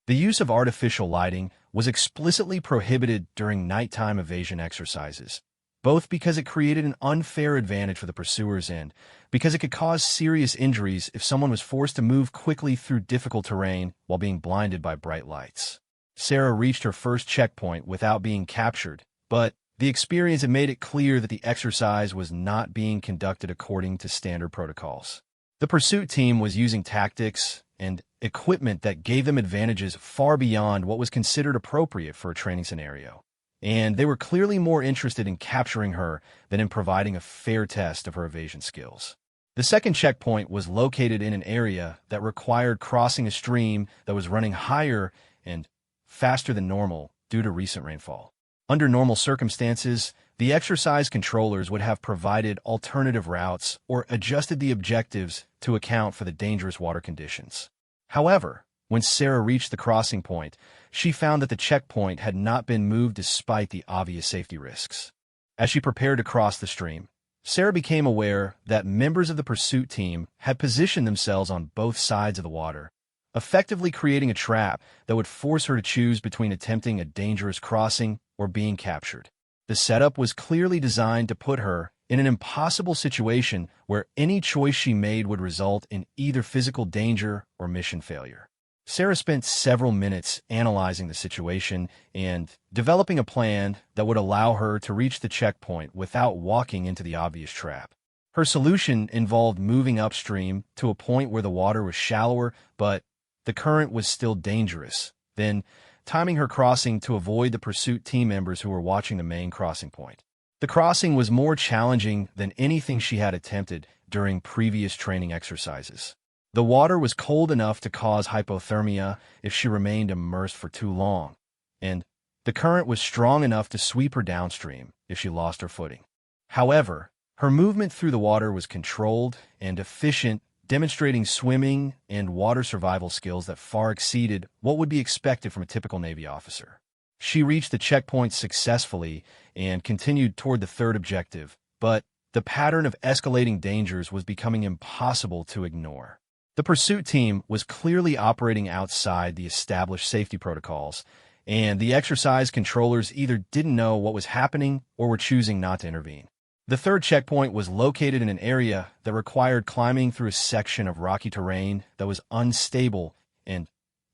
The use of artificial lighting was explicitly prohibited during nighttime evasion exercises, both because it created an unfair advantage for the pursuers and because it could cause serious injuries if someone was forced to move quickly through difficult terrain while being blinded by bright lights. Sarah reached her first checkpoint without being captured, but the experience had made it clear that the exercise was not being conducted according to standard protocols. The pursuit team was using tactics and equipment that gave them advantages far beyond what was considered appropriate for a training scenario, and they were clearly more interested in capturing her than in providing a fair test of her evasion skills. The second checkpoint was located in an area that required crossing a stream that was running higher and faster than normal due to recent rainfall. Under normal circumstances, the exercise controllers would have provided alternative routes or adjusted the objectives to account for the dangerous water conditions. However, when Sarah reached the crossing point, she found that the checkpoint had not been moved despite the obvious safety risks. As she prepared to cross the stream, Sarah became aware that members of the pursuit team had positioned themselves on both sides of the water, effectively creating a trap that would force her to choose between attempting a dangerous crossing or being captured. The setup was clearly designed to put her in an impossible situation where any choice she made would result in either physical danger or mission failure. Sarah spent several minutes analyzing the situation and developing a plan that would allow her to reach the checkpoint without walking into the obvious trap. Her solution involved moving upstream to a point where the water was shallower, but the current was still dangerous, then timing her crossing to avoid the pursuit team members who were watching the main crossing point. The crossing was more challenging than anything she had attempted during previous training exercises. The water was cold enough to cause hypothermia if she remained immersed for too long, and the current was strong enough to sweep her downstream if she lost her footing. However, her movement through the water was controlled and efficient, demonstrating swimming and water survival skills that far exceeded what would be expected from a typical Navy officer. She reached the checkpoint successfully and continued toward the third objective, but the pattern of escalating dangers was becoming impossible to ignore. The pursuit team was clearly operating outside the established safety protocols, and the exercise controllers either didn't know what was happening or were choosing not to intervene. The third checkpoint was located in an area that required climbing through a section of rocky terrain that was unstable and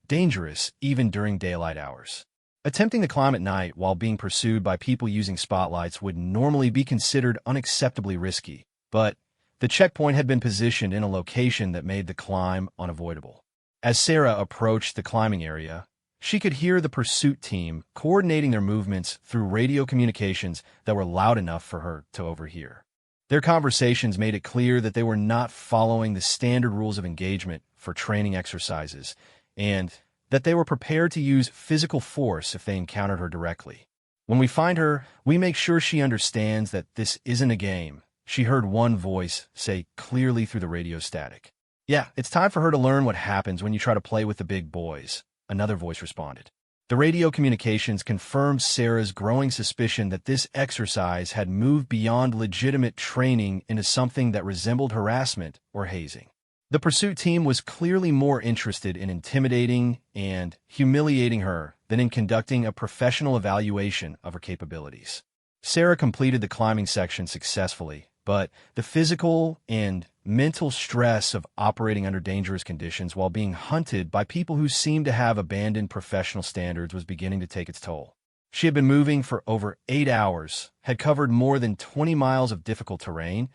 dangerous even during daylight hours. Attempting to climb at night while being pursued by people using spotlights would normally be considered unacceptably risky, but the checkpoint had been positioned in a location that made the climb unavoidable. As Sarah approached the climbing area, she could hear the pursuit team coordinating their movements through radio communications that were loud enough for her to overhear. Their conversations made it clear that they were not following the standard rules of engagement for training exercises, and that they were prepared to use physical force if they encountered her directly. "When we find her, we make sure she understands that this isn't a game," she heard one voice say clearly through the radio static. "Yeah, it's time for her to learn what happens when you try to play with the big boys," another voice responded. The radio communications confirmed Sarah's growing suspicion that this exercise had moved beyond legitimate training into something that resembled harassment or hazing. The pursuit team was clearly more interested in intimidating and humiliating her than in conducting a professional evaluation of her capabilities. Sarah completed the climbing section successfully, but the physical and mental stress of operating under dangerous conditions while being hunted by people who seemed to have abandoned professional standards was beginning to take its toll. She had been moving for over 8 hours, had covered more than 20 miles of difficult terrain,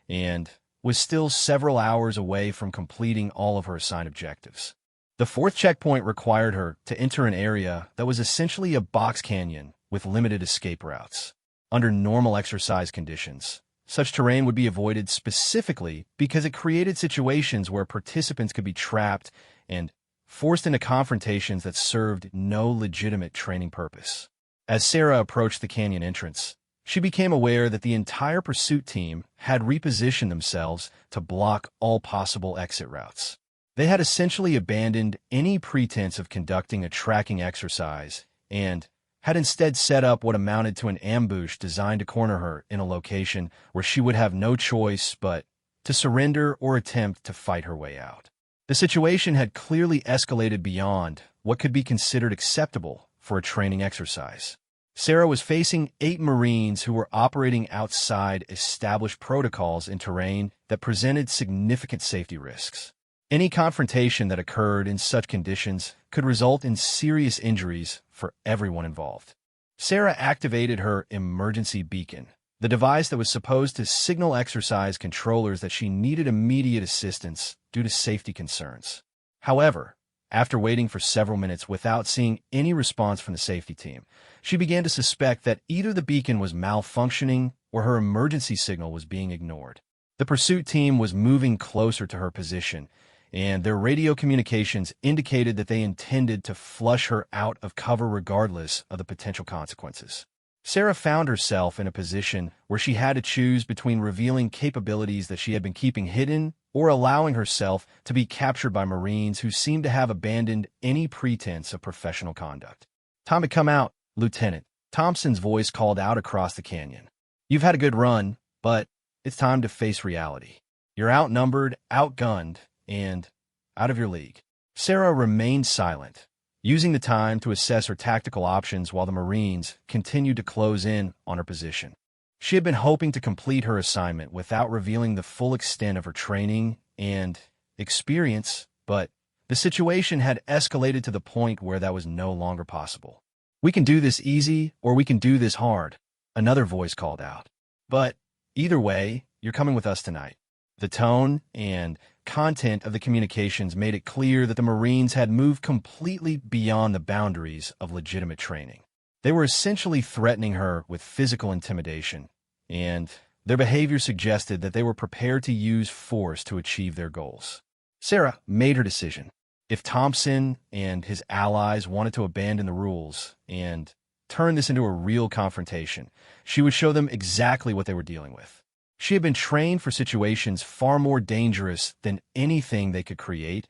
and was still several hours away from completing all of her assigned objectives. The fourth checkpoint required her to enter an area that was essentially a box canyon with limited escape routes. Under normal exercise conditions, such terrain would be avoided specifically because it created situations where participants could be trapped and forced into confrontations that served no legitimate training purpose. As Sarah approached the canyon entrance, she became aware that the entire pursuit team had repositioned themselves to block all possible exit routes. They had essentially abandoned any pretense of conducting a tracking exercise and had instead set up what amounted to an ambush designed to corner her in a location where she would have no choice but to surrender or attempt to fight her way out. The situation had clearly escalated beyond what could be considered acceptable for a training exercise. Sarah was facing 8 Marines who were operating outside established protocols in terrain that presented significant safety risks. Any confrontation that occurred in such conditions could result in serious injuries for everyone involved. Sarah activated her emergency beacon, the device that was supposed to signal exercise controllers that she needed immediate assistance due to safety concerns. However, after waiting for several minutes without seeing any response from the safety team, she began to suspect that either the beacon was malfunctioning or her emergency signal was being ignored. The pursuit team was moving closer to her position, and their radio communications indicated that they intended to flush her out of cover regardless of the potential consequences. Sarah found herself in a position where she had to choose between revealing capabilities that she had been keeping hidden or allowing herself to be captured by Marines who seemed to have abandoned any pretense of professional conduct. "Time to come out, Lieutenant," Thompson's voice called out across the canyon. "You've had a good run, but it's time to face reality. You're outnumbered, outgunned, and out of your league." Sarah remained silent, using the time to assess her tactical options while the Marines continued to close in on her position. She had been hoping to complete her assignment without revealing the full extent of her training and experience, but The situation had escalated to the point where that was no longer possible. "We can do this easy, or we can do this hard," another voice called out. "But either way, you're coming with us tonight." The tone and content of the communications made it clear that the Marines had moved completely beyond the boundaries of legitimate training. They were essentially threatening her with physical intimidation, and their behavior suggested that they were prepared to use force to achieve their goals. Sarah made her decision. If Thompson and his allies wanted to abandon the rules and turn this into a real confrontation, she would show them exactly what they were dealing with. She had been trained for situations far more dangerous than anything they could create,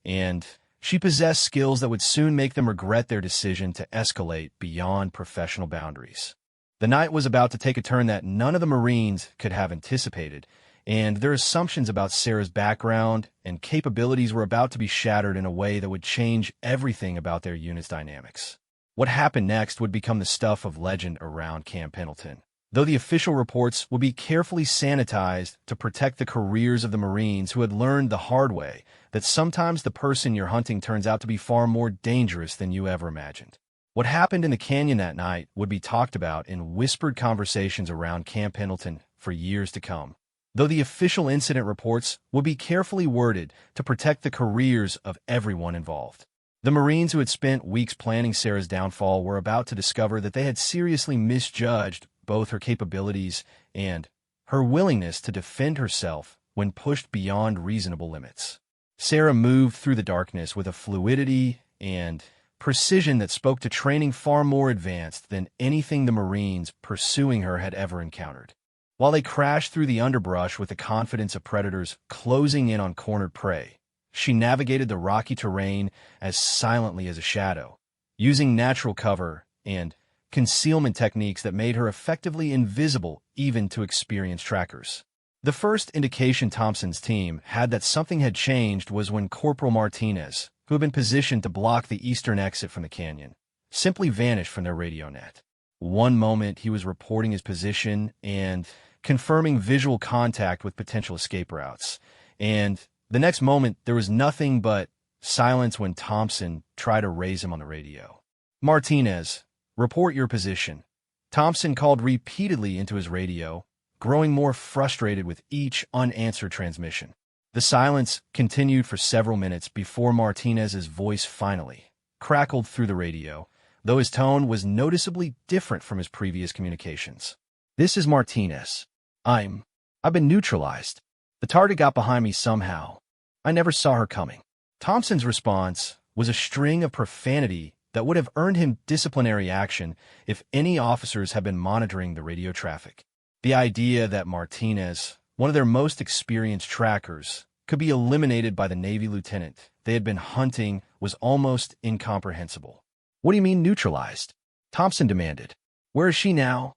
and she possessed skills that would soon make them regret their decision to escalate beyond professional boundaries. The night was about to take a turn that none of the Marines could have anticipated, and their assumptions about Sarah's background and capabilities were about to be shattered in a way that would change everything about their unit's dynamics. What happened next would become the stuff of legend around Camp Pendleton. Though the official reports would be carefully sanitized to protect the careers of the Marines who had learned the hard way that sometimes the person you're hunting turns out to be far more dangerous than you ever imagined. What happened in the canyon that night would be talked about in whispered conversations around Camp Pendleton for years to come. Though the official incident reports would be carefully worded to protect the careers of everyone involved. The Marines who had spent weeks planning Sarah's downfall were about to discover that they had seriously misjudged both her capabilities and her willingness to defend herself when pushed beyond reasonable limits. Sarah moved through the darkness with a fluidity and precision that spoke to training far more advanced than anything the Marines pursuing her had ever encountered. While they crashed through the underbrush with the confidence of predators closing in on cornered prey, she navigated the rocky terrain as silently as a shadow, using natural cover and concealment techniques that made her effectively invisible even to experienced trackers. The first indication Thompson's team had that something had changed was when Corporal Martinez, who had been positioned to block the eastern exit from the canyon, simply vanished from their radio net. One moment he was reporting his position and confirming visual contact with potential escape routes, and the next moment there was nothing but silence when Thompson tried to raise him on the radio. "Martinez, report your position." Thompson called repeatedly into his radio, growing more frustrated with each unanswered transmission. The silence continued for several minutes before Martinez's voice finally crackled through the radio, though his tone was noticeably different from his previous communications. "This is Martinez. I've been neutralized. The target got behind me somehow. I never saw her coming." Thompson's response was a string of profanity that would have earned him disciplinary action if any officers had been monitoring the radio traffic. The idea that Martinez, one of their most experienced trackers, could be eliminated by the Navy lieutenant they had been hunting was almost incomprehensible. "What do you mean neutralized?" Thompson demanded. "Where is she now?"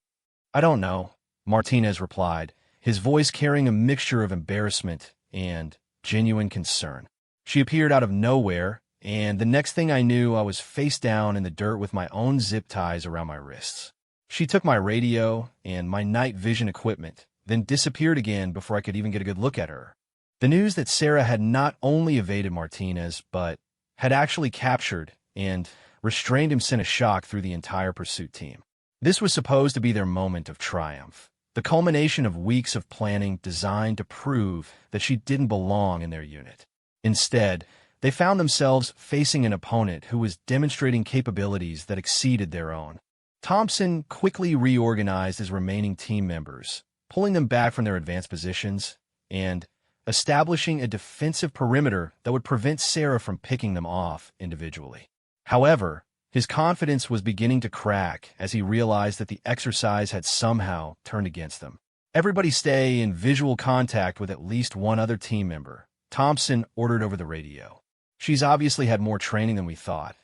"I don't know," Martinez replied, his voice carrying a mixture of embarrassment and genuine concern. "She appeared out of nowhere, and the next thing I knew, I was face down in the dirt with my own zip ties around my wrists. She took my radio and my night vision equipment, then disappeared again before I could even get a good look at her." The news that Sarah had not only evaded Martinez, but had actually captured and restrained him sent a shock through the entire pursuit team. This was supposed to be their moment of triumph, the culmination of weeks of planning designed to prove that she didn't belong in their unit. Instead, they found themselves facing an opponent who was demonstrating capabilities that exceeded their own. Thompson quickly reorganized his remaining team members, pulling them back from their advanced positions and establishing a defensive perimeter that would prevent Sarah from picking them off individually. However, his confidence was beginning to crack as he realized that the exercise had somehow turned against them. "Everybody stay in visual contact with at least one other team member," Thompson ordered over the radio. "She's obviously had more training than we thought,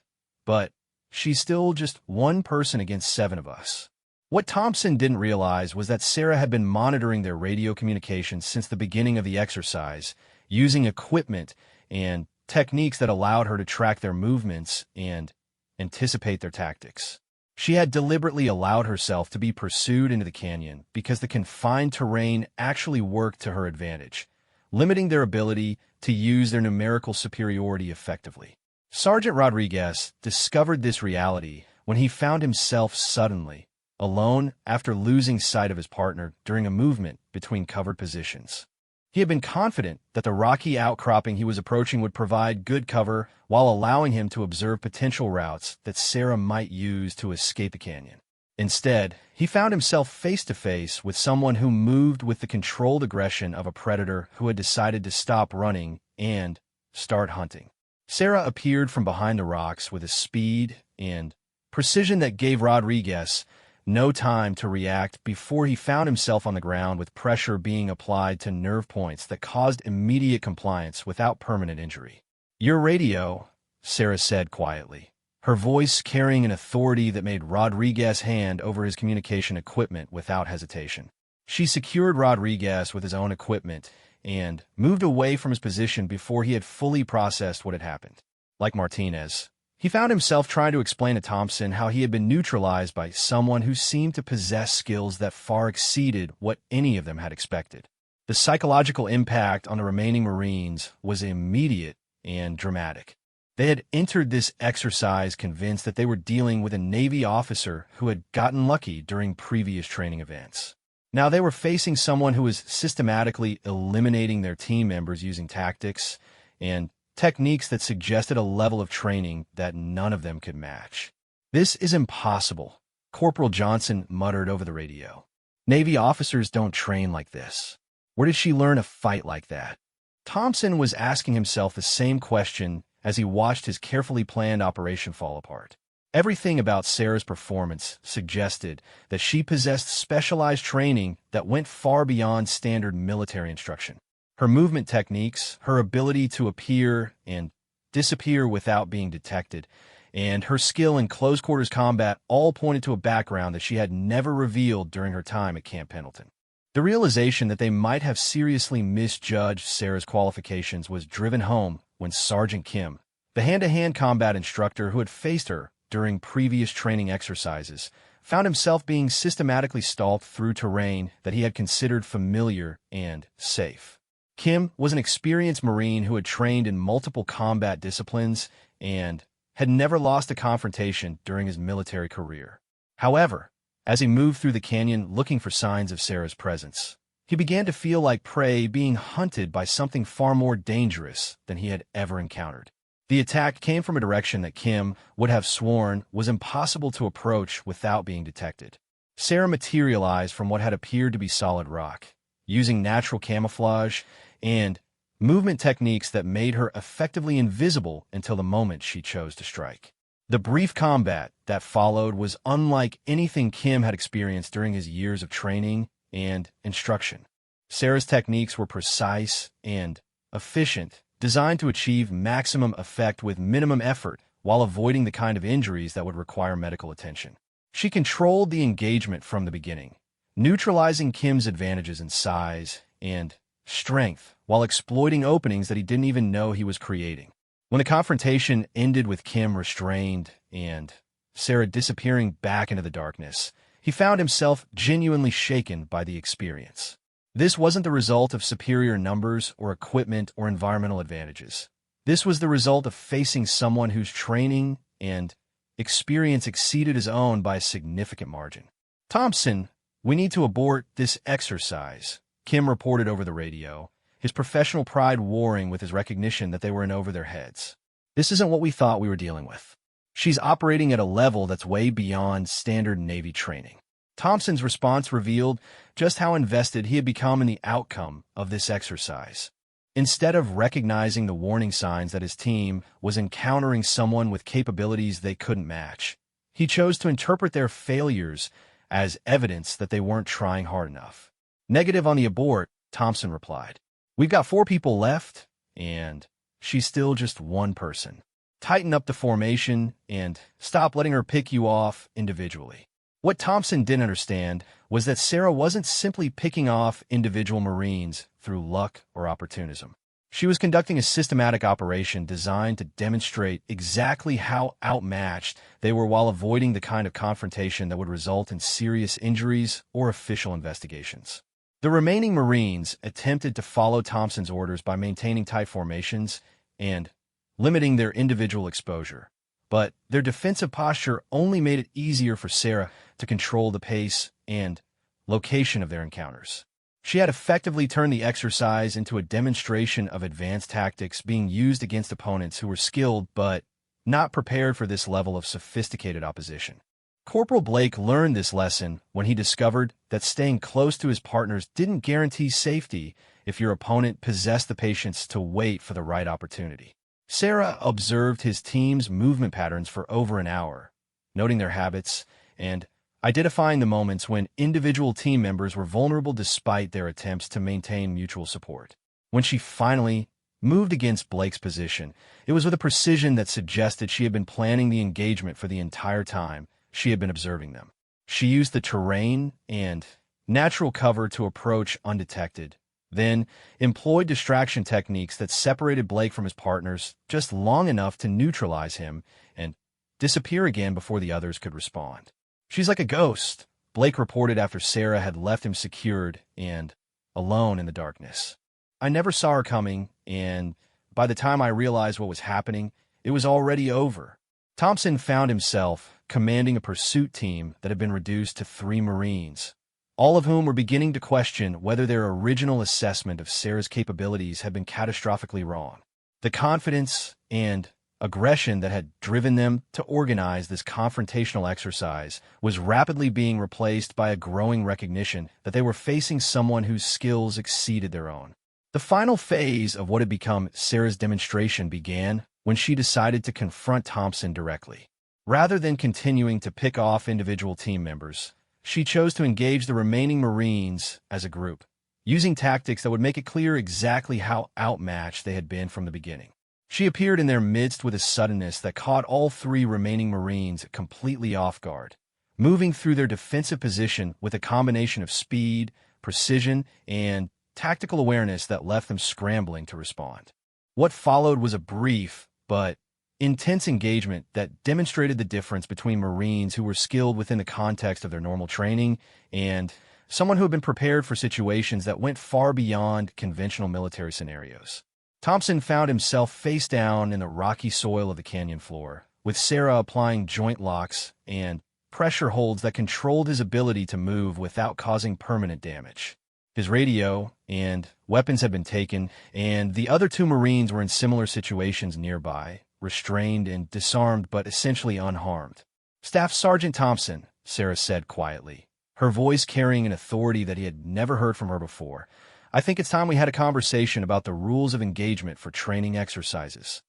but she's still just one person against 7 of us." What Thompson didn't realize was that Sarah had been monitoring their radio communications since the beginning of the exercise, using equipment and techniques that allowed her to track their movements and anticipate their tactics. She had deliberately allowed herself to be pursued into the canyon because the confined terrain actually worked to her advantage, limiting their ability to use their numerical superiority effectively. Sergeant Rodriguez discovered this reality when he found himself suddenly alone after losing sight of his partner during a movement between covered positions. He had been confident that the rocky outcropping he was approaching would provide good cover while allowing him to observe potential routes that Sarah might use to escape the canyon. Instead, he found himself face-to-face with someone who moved with the controlled aggression of a predator who had decided to stop running and start hunting. Sarah appeared from behind the rocks with a speed and precision that gave Rodriguez no time to react before he found himself on the ground with pressure being applied to nerve points that caused immediate compliance without permanent injury. "Your radio," Sarah said quietly, her voice carrying an authority that made Rodriguez hand over his communication equipment without hesitation. She secured Rodriguez with his own equipment and moved away from his position before he had fully processed what had happened. Like Martinez, he found himself trying to explain to Thompson how he had been neutralized by someone who seemed to possess skills that far exceeded what any of them had expected. The psychological impact on the remaining Marines was immediate and dramatic. They had entered this exercise convinced that they were dealing with a Navy officer who had gotten lucky during previous training events. Now they were facing someone who was systematically eliminating their team members using tactics and techniques that suggested a level of training that none of them could match. "This is impossible," Corporal Johnson muttered over the radio. "Navy officers don't train like this. Where did she learn a fight like that?" Thompson was asking himself the same question as he watched his carefully planned operation fall apart. Everything about Sarah's performance suggested that she possessed specialized training that went far beyond standard military instruction. Her movement techniques, her ability to appear and disappear without being detected, and her skill in close-quarters combat all pointed to a background that she had never revealed during her time at Camp Pendleton. The realization that they might have seriously misjudged Sarah's qualifications was driven home when Sergeant Kim, the hand-to-hand combat instructor who had faced her during previous training exercises, found himself being systematically stalked through terrain that he had considered familiar and safe. Kim was an experienced Marine who had trained in multiple combat disciplines and had never lost a confrontation during his military career. However, as he moved through the canyon looking for signs of Sarah's presence, he began to feel like prey being hunted by something far more dangerous than he had ever encountered. The attack came from a direction that Kim would have sworn was impossible to approach without being detected. Sarah materialized from what had appeared to be solid rock, using natural camouflage and movement techniques that made her effectively invisible until the moment she chose to strike. The brief combat that followed was unlike anything Kim had experienced during his years of training and instruction. Sarah's techniques were precise and efficient, designed to achieve maximum effect with minimum effort while avoiding the kind of injuries that would require medical attention. She controlled the engagement from the beginning, neutralizing Kim's advantages in size and strength while exploiting openings that he didn't even know he was creating. When the confrontation ended with Kim restrained and Sarah disappearing back into the darkness, he found himself genuinely shaken by the experience. This wasn't the result of superior numbers or equipment or environmental advantages. This was the result of facing someone whose training and experience exceeded his own by a significant margin. "Thompson, we need to abort this exercise," Kim reported over the radio, his professional pride warring with his recognition that they were in over their heads. "This isn't what we thought we were dealing with. She's operating at a level that's way beyond standard Navy training." Thompson's response revealed just how invested he had become in the outcome of this exercise. Instead of recognizing the warning signs that his team was encountering someone with capabilities they couldn't match, he chose to interpret their failures as evidence that they weren't trying hard enough. "Negative on the abort," Thompson replied. "We've got 4 people left, and she's still just one person. Tighten up the formation and stop letting her pick you off individually." What Thompson didn't understand was that Sarah wasn't simply picking off individual Marines through luck or opportunism. She was conducting a systematic operation designed to demonstrate exactly how outmatched they were while avoiding the kind of confrontation that would result in serious injuries or official investigations. The remaining Marines attempted to follow Thompson's orders by maintaining tight formations and limiting their individual exposure. But their defensive posture only made it easier for Sarah to control the pace and location of their encounters. She had effectively turned the exercise into a demonstration of advanced tactics being used against opponents who were skilled but not prepared for this level of sophisticated opposition. Corporal Blake learned this lesson when he discovered that staying close to his partners didn't guarantee safety if your opponent possessed the patience to wait for the right opportunity. Sarah observed his team's movement patterns for over an hour, noting their habits and identifying the moments when individual team members were vulnerable despite their attempts to maintain mutual support. When she finally moved against Blake's position, it was with a precision that suggested she had been planning the engagement for the entire time she had been observing them. She used the terrain and natural cover to approach undetected, then employed distraction techniques that separated Blake from his partners just long enough to neutralize him and disappear again before the others could respond. "She's like a ghost," Blake reported after Sarah had left him secured and alone in the darkness. "I never saw her coming, and by the time I realized what was happening, it was already over." Thompson found himself commanding a pursuit team that had been reduced to 3 Marines, all of whom were beginning to question whether their original assessment of Sarah's capabilities had been catastrophically wrong. The confidence and aggression that had driven them to organize this confrontational exercise was rapidly being replaced by a growing recognition that they were facing someone whose skills exceeded their own. The final phase of what had become Sarah's demonstration began when she decided to confront Thompson directly. Rather than continuing to pick off individual team members, she chose to engage the remaining Marines as a group, using tactics that would make it clear exactly how outmatched they had been from the beginning. She appeared in their midst with a suddenness that caught all 3 remaining Marines completely off guard, moving through their defensive position with a combination of speed, precision, and tactical awareness that left them scrambling to respond. What followed was a brief but intense engagement that demonstrated the difference between Marines who were skilled within the context of their normal training and someone who had been prepared for situations that went far beyond conventional military scenarios. Thompson found himself face down in the rocky soil of the canyon floor, with Sarah applying joint locks and pressure holds that controlled his ability to move without causing permanent damage. His radio and weapons had been taken, and the other 2 Marines were in similar situations nearby, restrained and disarmed but essentially unharmed. "Staff Sergeant Thompson," Sarah said quietly, her voice carrying an authority that he had never heard from her before, "I think it's time we had a conversation about the rules of engagement for training exercises."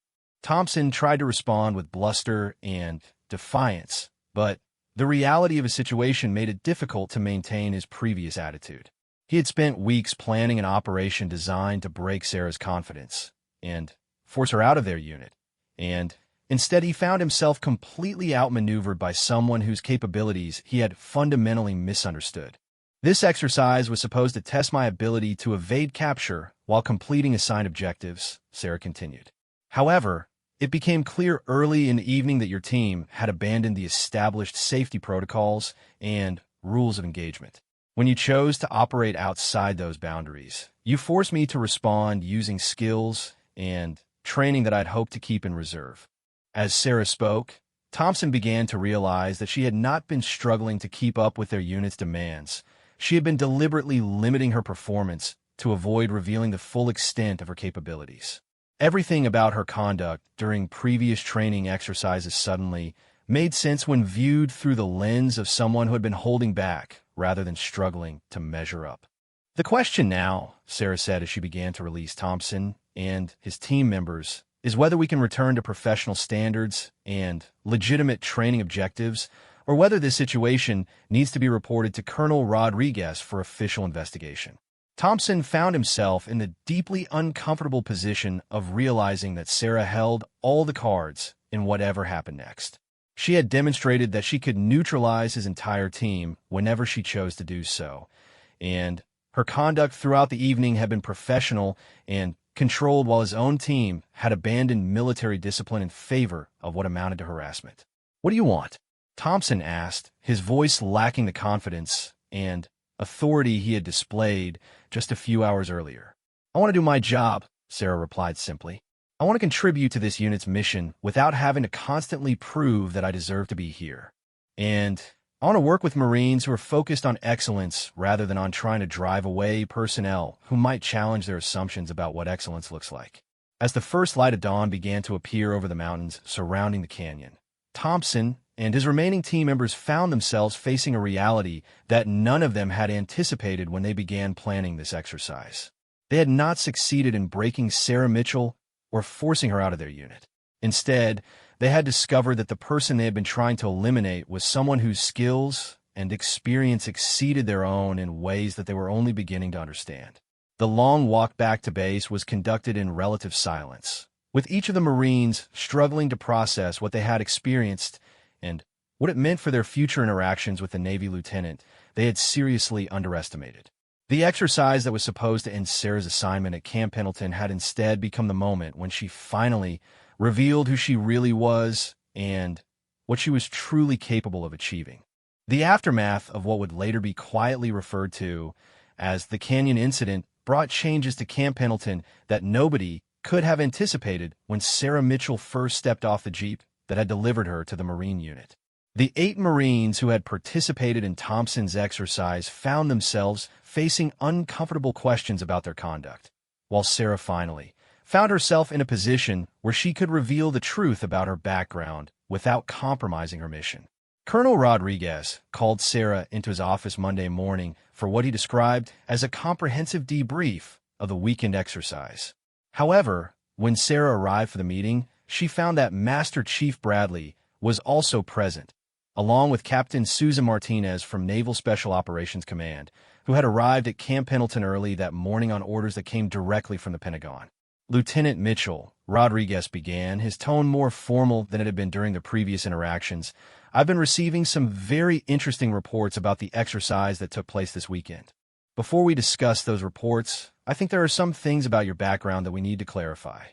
Thompson tried to respond with bluster and defiance, but the reality of his situation made it difficult to maintain his previous attitude. He had spent weeks planning an operation designed to break Sarah's confidence and force her out of their unit, and instead he found himself completely outmaneuvered by someone whose capabilities he had fundamentally misunderstood. "This exercise was supposed to test my ability to evade capture while completing assigned objectives," Sarah continued. "However, it became clear early in the evening that your team had abandoned the established safety protocols and rules of engagement. When you chose to operate outside those boundaries, you forced me to respond using skills and training that I'd hoped to keep in reserve." As Sarah spoke, Thompson began to realize that she had not been struggling to keep up with their unit's demands. She had been deliberately limiting her performance to avoid revealing the full extent of her capabilities. Everything about her conduct during previous training exercises suddenly made sense when viewed through the lens of someone who had been holding back rather than struggling to measure up. "The question now," Sarah said as she began to release Thompson and his team members, "is whether we can return to professional standards and legitimate training objectives, or whether this situation needs to be reported to Colonel Rodriguez for official investigation." Thompson found himself in the deeply uncomfortable position of realizing that Sarah held all the cards in whatever happened next. She had demonstrated that she could neutralize his entire team whenever she chose to do so, and her conduct throughout the evening had been professional and controlled while his own team had abandoned military discipline in favor of what amounted to harassment. "What do you want?" Thompson asked, his voice lacking the confidence and authority he had displayed just a few hours earlier. "I want to do my job," Sarah replied simply. "I want to contribute to this unit's mission without having to constantly prove that I deserve to be here. And I want to work with Marines who are focused on excellence rather than on trying to drive away personnel who might challenge their assumptions about what excellence looks like." As the first light of dawn began to appear over the mountains surrounding the canyon, Thompson and his remaining team members found themselves facing a reality that none of them had anticipated when they began planning this exercise. They had not succeeded in breaking Sarah Mitchell or forcing her out of their unit. Instead, they had discovered that the person they had been trying to eliminate was someone whose skills and experience exceeded their own in ways that they were only beginning to understand. The long walk back to base was conducted in relative silence, with each of the Marines struggling to process what they had experienced and what it meant for their future interactions with the Navy lieutenant they had seriously underestimated. The exercise that was supposed to end Sarah's assignment at Camp Pendleton had instead become the moment when she finally revealed who she really was and what she was truly capable of achieving. The aftermath of what would later be quietly referred to as the Canyon Incident brought changes to Camp Pendleton that nobody could have anticipated when Sarah Mitchell first stepped off the Jeep that had delivered her to the Marine unit. The 8 Marines who had participated in Thompson's exercise found themselves facing uncomfortable questions about their conduct, while Sarah finally found herself in a position where she could reveal the truth about her background without compromising her mission. Colonel Rodriguez called Sarah into his office Monday morning for what he described as a comprehensive debrief of the weekend exercise. However, when Sarah arrived for the meeting, she found that Master Chief Bradley was also present, along with Captain Susan Martinez from Naval Special Operations Command, who had arrived at Camp Pendleton early that morning on orders that came directly from the Pentagon. "Lieutenant Mitchell," Rodriguez began, his tone more formal than it had been during the previous interactions, "I've been receiving some very interesting reports about the exercise that took place this weekend. Before we discuss those reports, I think there are some things about your background that we need to clarify."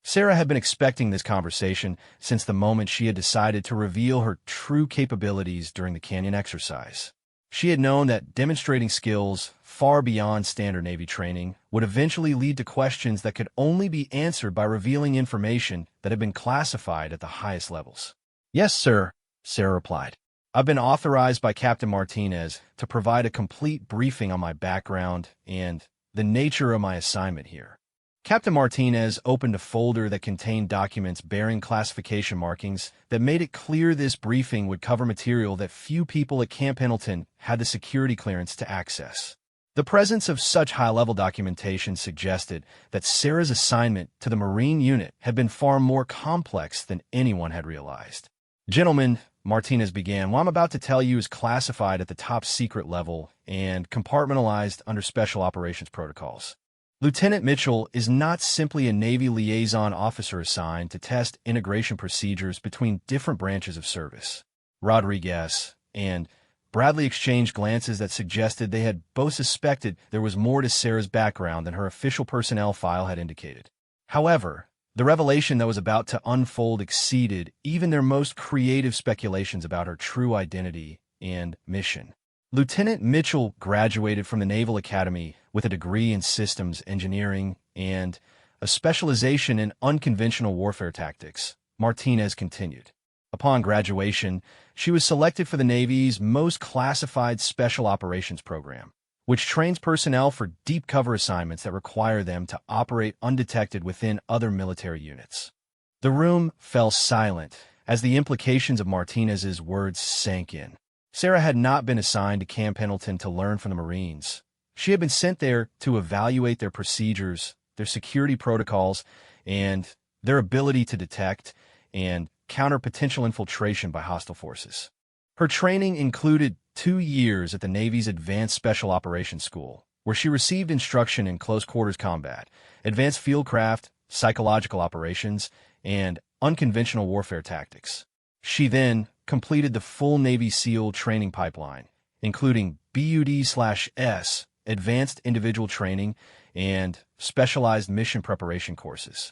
Sarah had been expecting this conversation since the moment she had decided to reveal her true capabilities during the Canyon exercise. She had known that demonstrating skills far beyond standard Navy training would eventually lead to questions that could only be answered by revealing information that had been classified at the highest levels. "Yes, sir," Sarah replied. "I've been authorized by Captain Martinez to provide a complete briefing on my background and the nature of my assignment here." Captain Martinez opened a folder that contained documents bearing classification markings that made it clear this briefing would cover material that few people at Camp Pendleton had the security clearance to access. The presence of such high-level documentation suggested that Sarah's assignment to the Marine unit had been far more complex than anyone had realized. "Gentlemen," Martinez began, "what I'm about to tell you is classified at the top secret level and compartmentalized under special operations protocols. Lieutenant Mitchell is not simply a Navy liaison officer assigned to test integration procedures between different branches of service." Rodriguez and Bradley exchanged glances that suggested they had both suspected there was more to Sarah's background than her official personnel file had indicated. However, the revelation that was about to unfold exceeded even their most creative speculations about her true identity and mission. Lieutenant Mitchell graduated from the Naval Academy with a degree in systems engineering and a specialization in unconventional warfare tactics, Martinez continued. Upon graduation, she was selected for the Navy's most classified Special Operations Program, which trains personnel for deep cover assignments that require them to operate undetected within other military units. The room fell silent as the implications of Martinez's words sank in. Sarah had not been assigned to Camp Pendleton to learn from the Marines. She had been sent there to evaluate their procedures, their security protocols, and their ability to detect and counter potential infiltration by hostile forces. Her training included 2 years at the Navy's Advanced Special Operations School, where she received instruction in close quarters combat, advanced field craft, psychological operations, and unconventional warfare tactics. She then completed the full Navy SEAL training pipeline, including BUD/S, Advanced Individual Training, and Specialized Mission Preparation courses.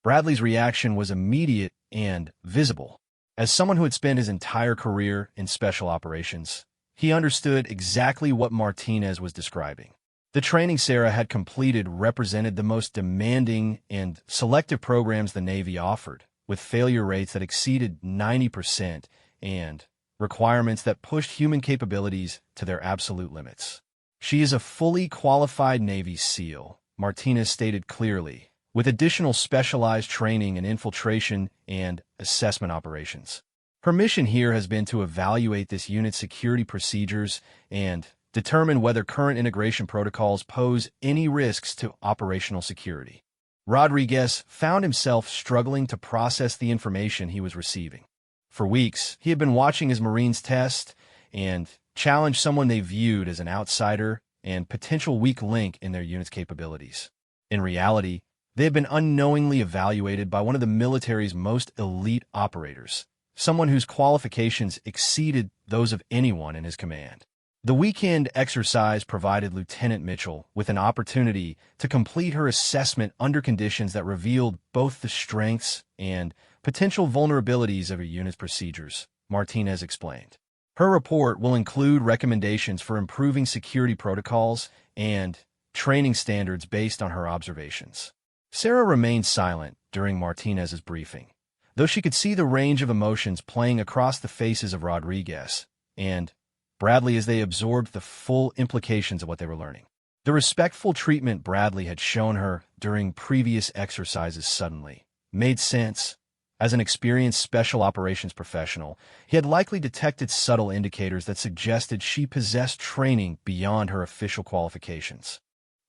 Bradley's reaction was immediate and visible. As someone who had spent his entire career in special operations, He understood exactly what Martinez was describing. The training Sarah had completed represented the most demanding and selective programs the Navy offered, with failure rates that exceeded 90% and requirements that pushed human capabilities to their absolute limits. She is a fully qualified Navy SEAL, Martinez stated clearly, with additional specialized training in infiltration and assessment operations. Her mission here has been to evaluate this unit's security procedures and determine whether current integration protocols pose any risks to operational security. Rodriguez found himself struggling to process the information he was receiving. For weeks, he had been watching his Marines test and challenge someone they viewed as an outsider and potential weak link in their unit's capabilities. In reality, they had been unknowingly evaluated by one of the military's most elite operators, someone whose qualifications exceeded those of anyone in his command. The weekend exercise provided Lieutenant Mitchell with an opportunity to complete her assessment under conditions that revealed both the strengths and potential vulnerabilities of her unit's procedures, Martinez explained. Her report will include recommendations for improving security protocols and training standards based on her observations. Sarah remained silent during Martinez's briefing, though she could see the range of emotions playing across the faces of Rodriguez and Bradley as they absorbed the full implications of what they were learning. The respectful treatment Bradley had shown her during previous exercises suddenly made sense. As an experienced special operations professional, he had likely detected subtle indicators that suggested she possessed training beyond her official qualifications.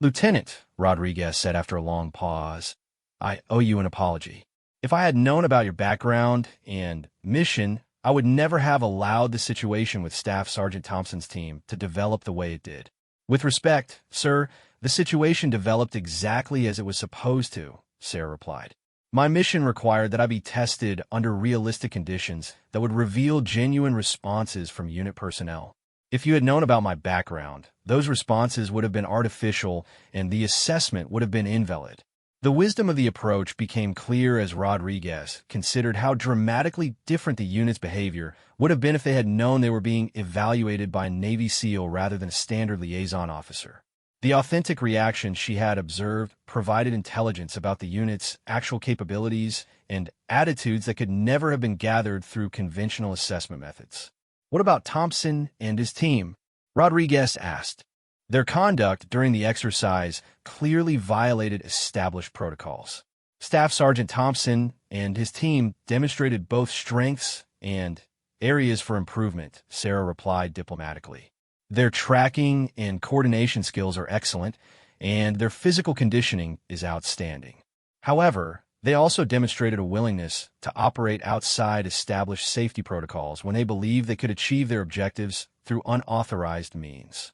"Lieutenant," Rodriguez said after a long pause, "I owe you an apology. If I had known about your background and mission, I would never have allowed the situation with Staff Sergeant Thompson's team to develop the way it did. With respect, sir, the situation developed exactly as it was supposed to," Sarah replied. "My mission required that I be tested under realistic conditions that would reveal genuine responses from unit personnel. If you had known about my background, those responses would have been artificial and the assessment would have been invalid." The wisdom of the approach became clear as Rodriguez considered how dramatically different the unit's behavior would have been if they had known they were being evaluated by a Navy SEAL rather than a standard liaison officer. The authentic reactions she had observed provided intelligence about the unit's actual capabilities and attitudes that could never have been gathered through conventional assessment methods. "What about Thompson and his team?" Rodriguez asked. "Their conduct during the exercise clearly violated established protocols. Staff Sergeant Thompson and his team demonstrated both strengths and areas for improvement," Sarah replied diplomatically. "Their tracking and coordination skills are excellent, and their physical conditioning is outstanding. However, they also demonstrated a willingness to operate outside established safety protocols when they believed they could achieve their objectives through unauthorized means."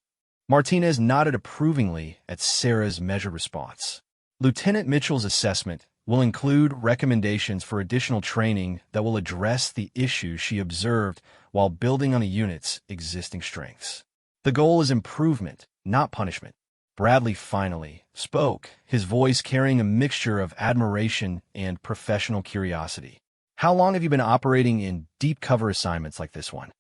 Martinez nodded approvingly at Sarah's measured response. Lieutenant Mitchell's assessment will include recommendations for additional training that will address the issues she observed while building on the unit's existing strengths. The goal is improvement, not punishment. Bradley finally spoke, his voice carrying a mixture of admiration and professional curiosity. "How long have you been operating in deep cover assignments like this one?"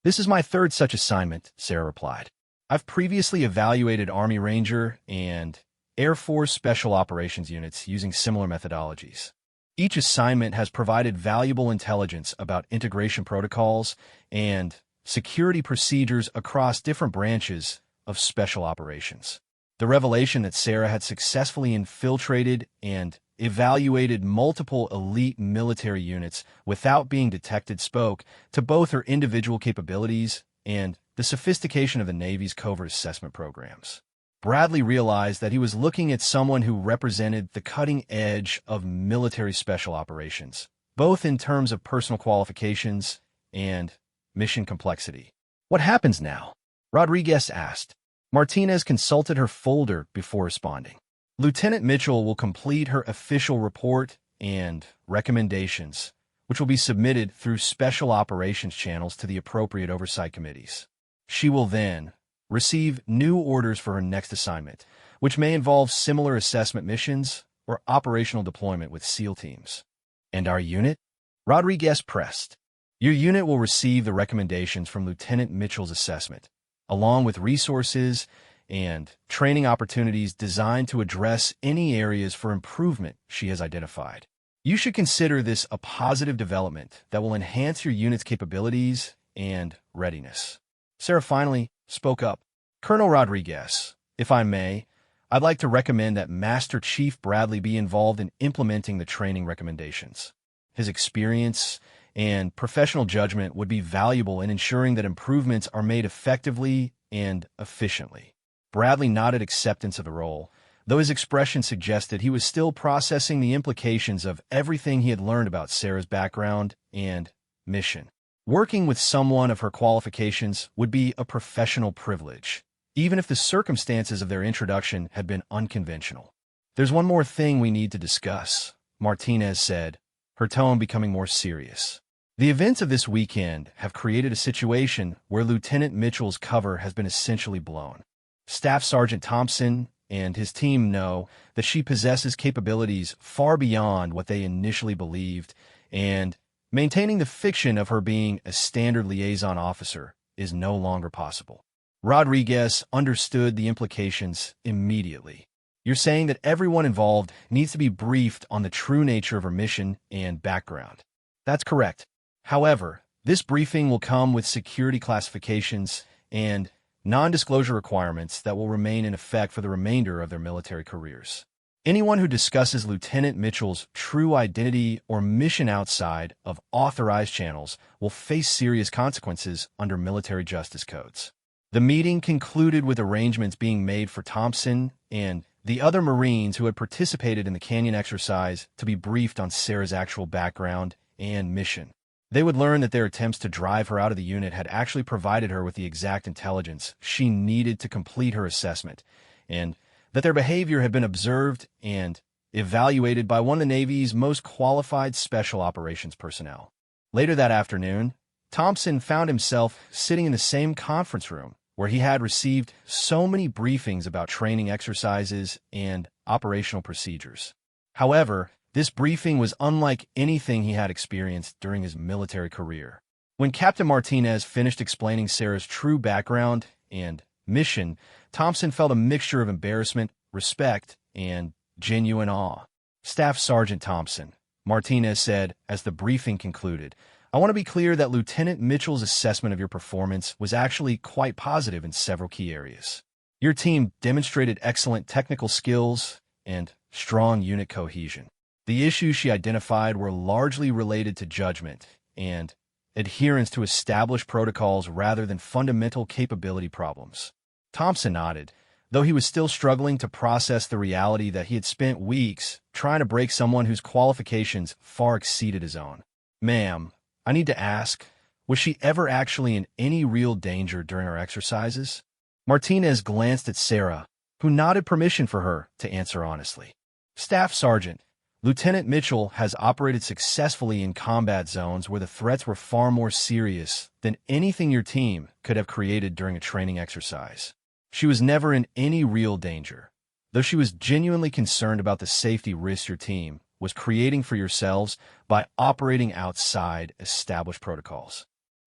"This is my third such assignment," Sarah replied. "I've previously evaluated Army Ranger and Air Force Special Operations units using similar methodologies. Each assignment has provided valuable intelligence about integration protocols and security procedures across different branches of special operations." The revelation that Sarah had successfully infiltrated and evaluated multiple elite military units without being detected spoke to both her individual capabilities and the sophistication of the Navy's covert assessment programs. Bradley realized that he was looking at someone who represented the cutting edge of military special operations, both in terms of personal qualifications and mission complexity. "What happens now?" Rodriguez asked. Martinez consulted her folder before responding. "Lieutenant Mitchell will complete her official report and recommendations, which will be submitted through special operations channels to the appropriate oversight committees. She will then receive new orders for her next assignment, which may involve similar assessment missions or operational deployment with SEAL teams." "And our unit?" Rodriguez pressed. Your unit will receive the recommendations from Lieutenant Mitchell's assessment, along with resources and training opportunities designed to address any areas for improvement she has identified. You should consider this a positive development that will enhance your unit's capabilities and readiness. Sarah finally spoke up. Colonel Rodriguez, if I may, I'd like to recommend that Master Chief Bradley be involved in implementing the training recommendations. His experience and professional judgment would be valuable in ensuring that improvements are made effectively and efficiently. Bradley nodded acceptance of the role, though his expression suggested he was still processing the implications of everything he had learned about Sarah's background and mission. Working with someone of her qualifications would be a professional privilege, even if the circumstances of their introduction had been unconventional. There's one more thing we need to discuss, Martinez said, her tone becoming more serious. The events of this weekend have created a situation where Lieutenant Mitchell's cover has been essentially blown. Staff Sergeant Thompson and his team know that she possesses capabilities far beyond what they initially believed, and maintaining the fiction of her being a standard liaison officer is no longer possible. Rodriguez understood the implications immediately. You're saying that everyone involved needs to be briefed on the true nature of her mission and background. That's correct. However, this briefing will come with security classifications and non-disclosure requirements that will remain in effect for the remainder of their military careers. Anyone who discusses Lieutenant Mitchell's true identity or mission outside of authorized channels will face serious consequences under military justice codes. The meeting concluded with arrangements being made for Thompson and the other Marines who had participated in the Canyon exercise to be briefed on Sarah's actual background and mission. They would learn that their attempts to drive her out of the unit had actually provided her with the exact intelligence she needed to complete her assessment, and that their behavior had been observed and evaluated by one of the Navy's most qualified special operations personnel. Later that afternoon, Thompson found himself sitting in the same conference room where he had received so many briefings about training exercises and operational procedures. However, this briefing was unlike anything he had experienced during his military career. When Captain Martinez finished explaining Sarah's true background and mission, Thompson felt a mixture of embarrassment, respect, and genuine awe. Staff Sergeant Thompson, Martinez said as the briefing concluded, I want to be clear that Lieutenant Mitchell's assessment of your performance was actually quite positive in several key areas. Your team demonstrated excellent technical skills and strong unit cohesion. The issues she identified were largely related to judgment and adherence to established protocols rather than fundamental capability problems. Thompson nodded, though he was still struggling to process the reality that he had spent weeks trying to break someone whose qualifications far exceeded his own. Ma'am, I need to ask, was she ever actually in any real danger during our exercises? Martinez glanced at Sarah, who nodded permission for her to answer honestly. Staff Sergeant, Lieutenant Mitchell has operated successfully in combat zones where the threats were far more serious than anything your team could have created during a training exercise. She was never in any real danger, though she was genuinely concerned about the safety risks your team was creating for yourselves by operating outside established protocols.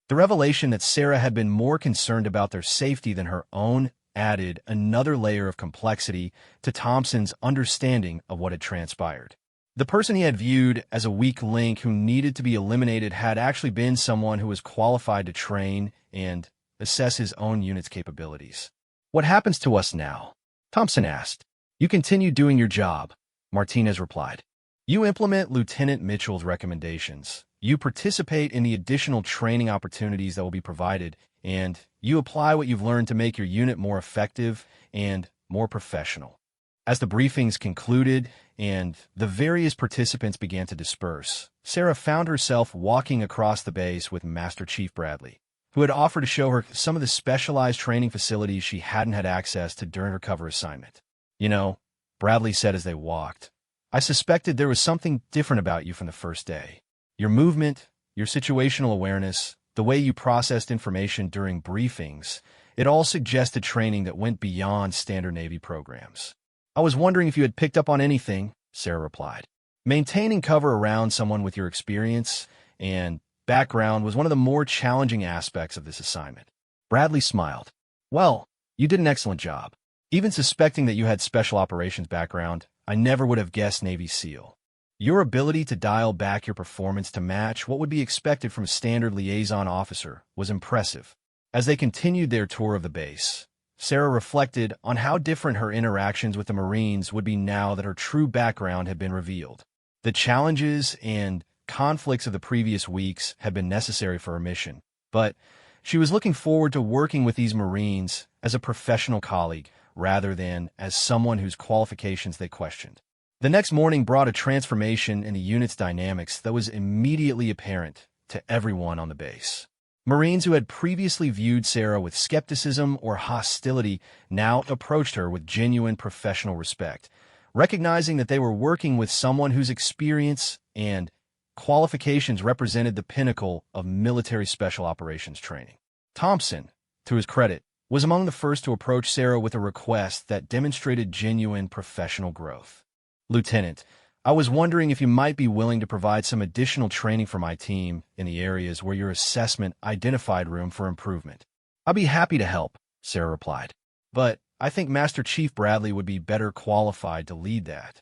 The revelation that Sarah had been more concerned about their safety than her own added another layer of complexity to Thompson's understanding of what had transpired. The person he had viewed as a weak link who needed to be eliminated had actually been someone who was qualified to train and assess his own unit's capabilities. What happens to us now? Thompson asked. You continue doing your job, Martinez replied. You implement Lieutenant Mitchell's recommendations. You participate in the additional training opportunities that will be provided, and you apply what you've learned to make your unit more effective and more professional. As the briefings concluded and the various participants began to disperse, Sarah found herself walking across the base with Master Chief Bradley, who had offered to show her some of the specialized training facilities she hadn't had access to during her cover assignment. You know, Bradley said as they walked, I suspected there was something different about you from the first day. Your movement, your situational awareness, the way you processed information during briefings, it all suggested training that went beyond standard Navy programs. I was wondering if you had picked up on anything, Sarah replied. Maintaining cover around someone with your experience and background was one of the more challenging aspects of this assignment. Bradley smiled. Well, you did an excellent job. Even suspecting that you had special operations background, I never would have guessed Navy SEAL. Your ability to dial back your performance to match what would be expected from a standard liaison officer was impressive. As they continued their tour of the base, Sarah reflected on how different her interactions with the Marines would be now that her true background had been revealed. The challenges and conflicts of the previous weeks had been necessary for her mission, but she was looking forward to working with these Marines as a professional colleague rather than as someone whose qualifications they questioned. The next morning brought a transformation in the unit's dynamics that was immediately apparent to everyone on the base. Marines who had previously viewed Sarah with skepticism or hostility now approached her with genuine professional respect, recognizing that they were working with someone whose experience and qualifications represented the pinnacle of military special operations training. Thompson, to his credit, was among the first to approach Sarah with a request that demonstrated genuine professional growth. Lieutenant, I was wondering if you might be willing to provide some additional training for my team in the areas where your assessment identified room for improvement. I'd be happy to help, Sarah replied. But I think Master Chief Bradley would be better qualified to lead that.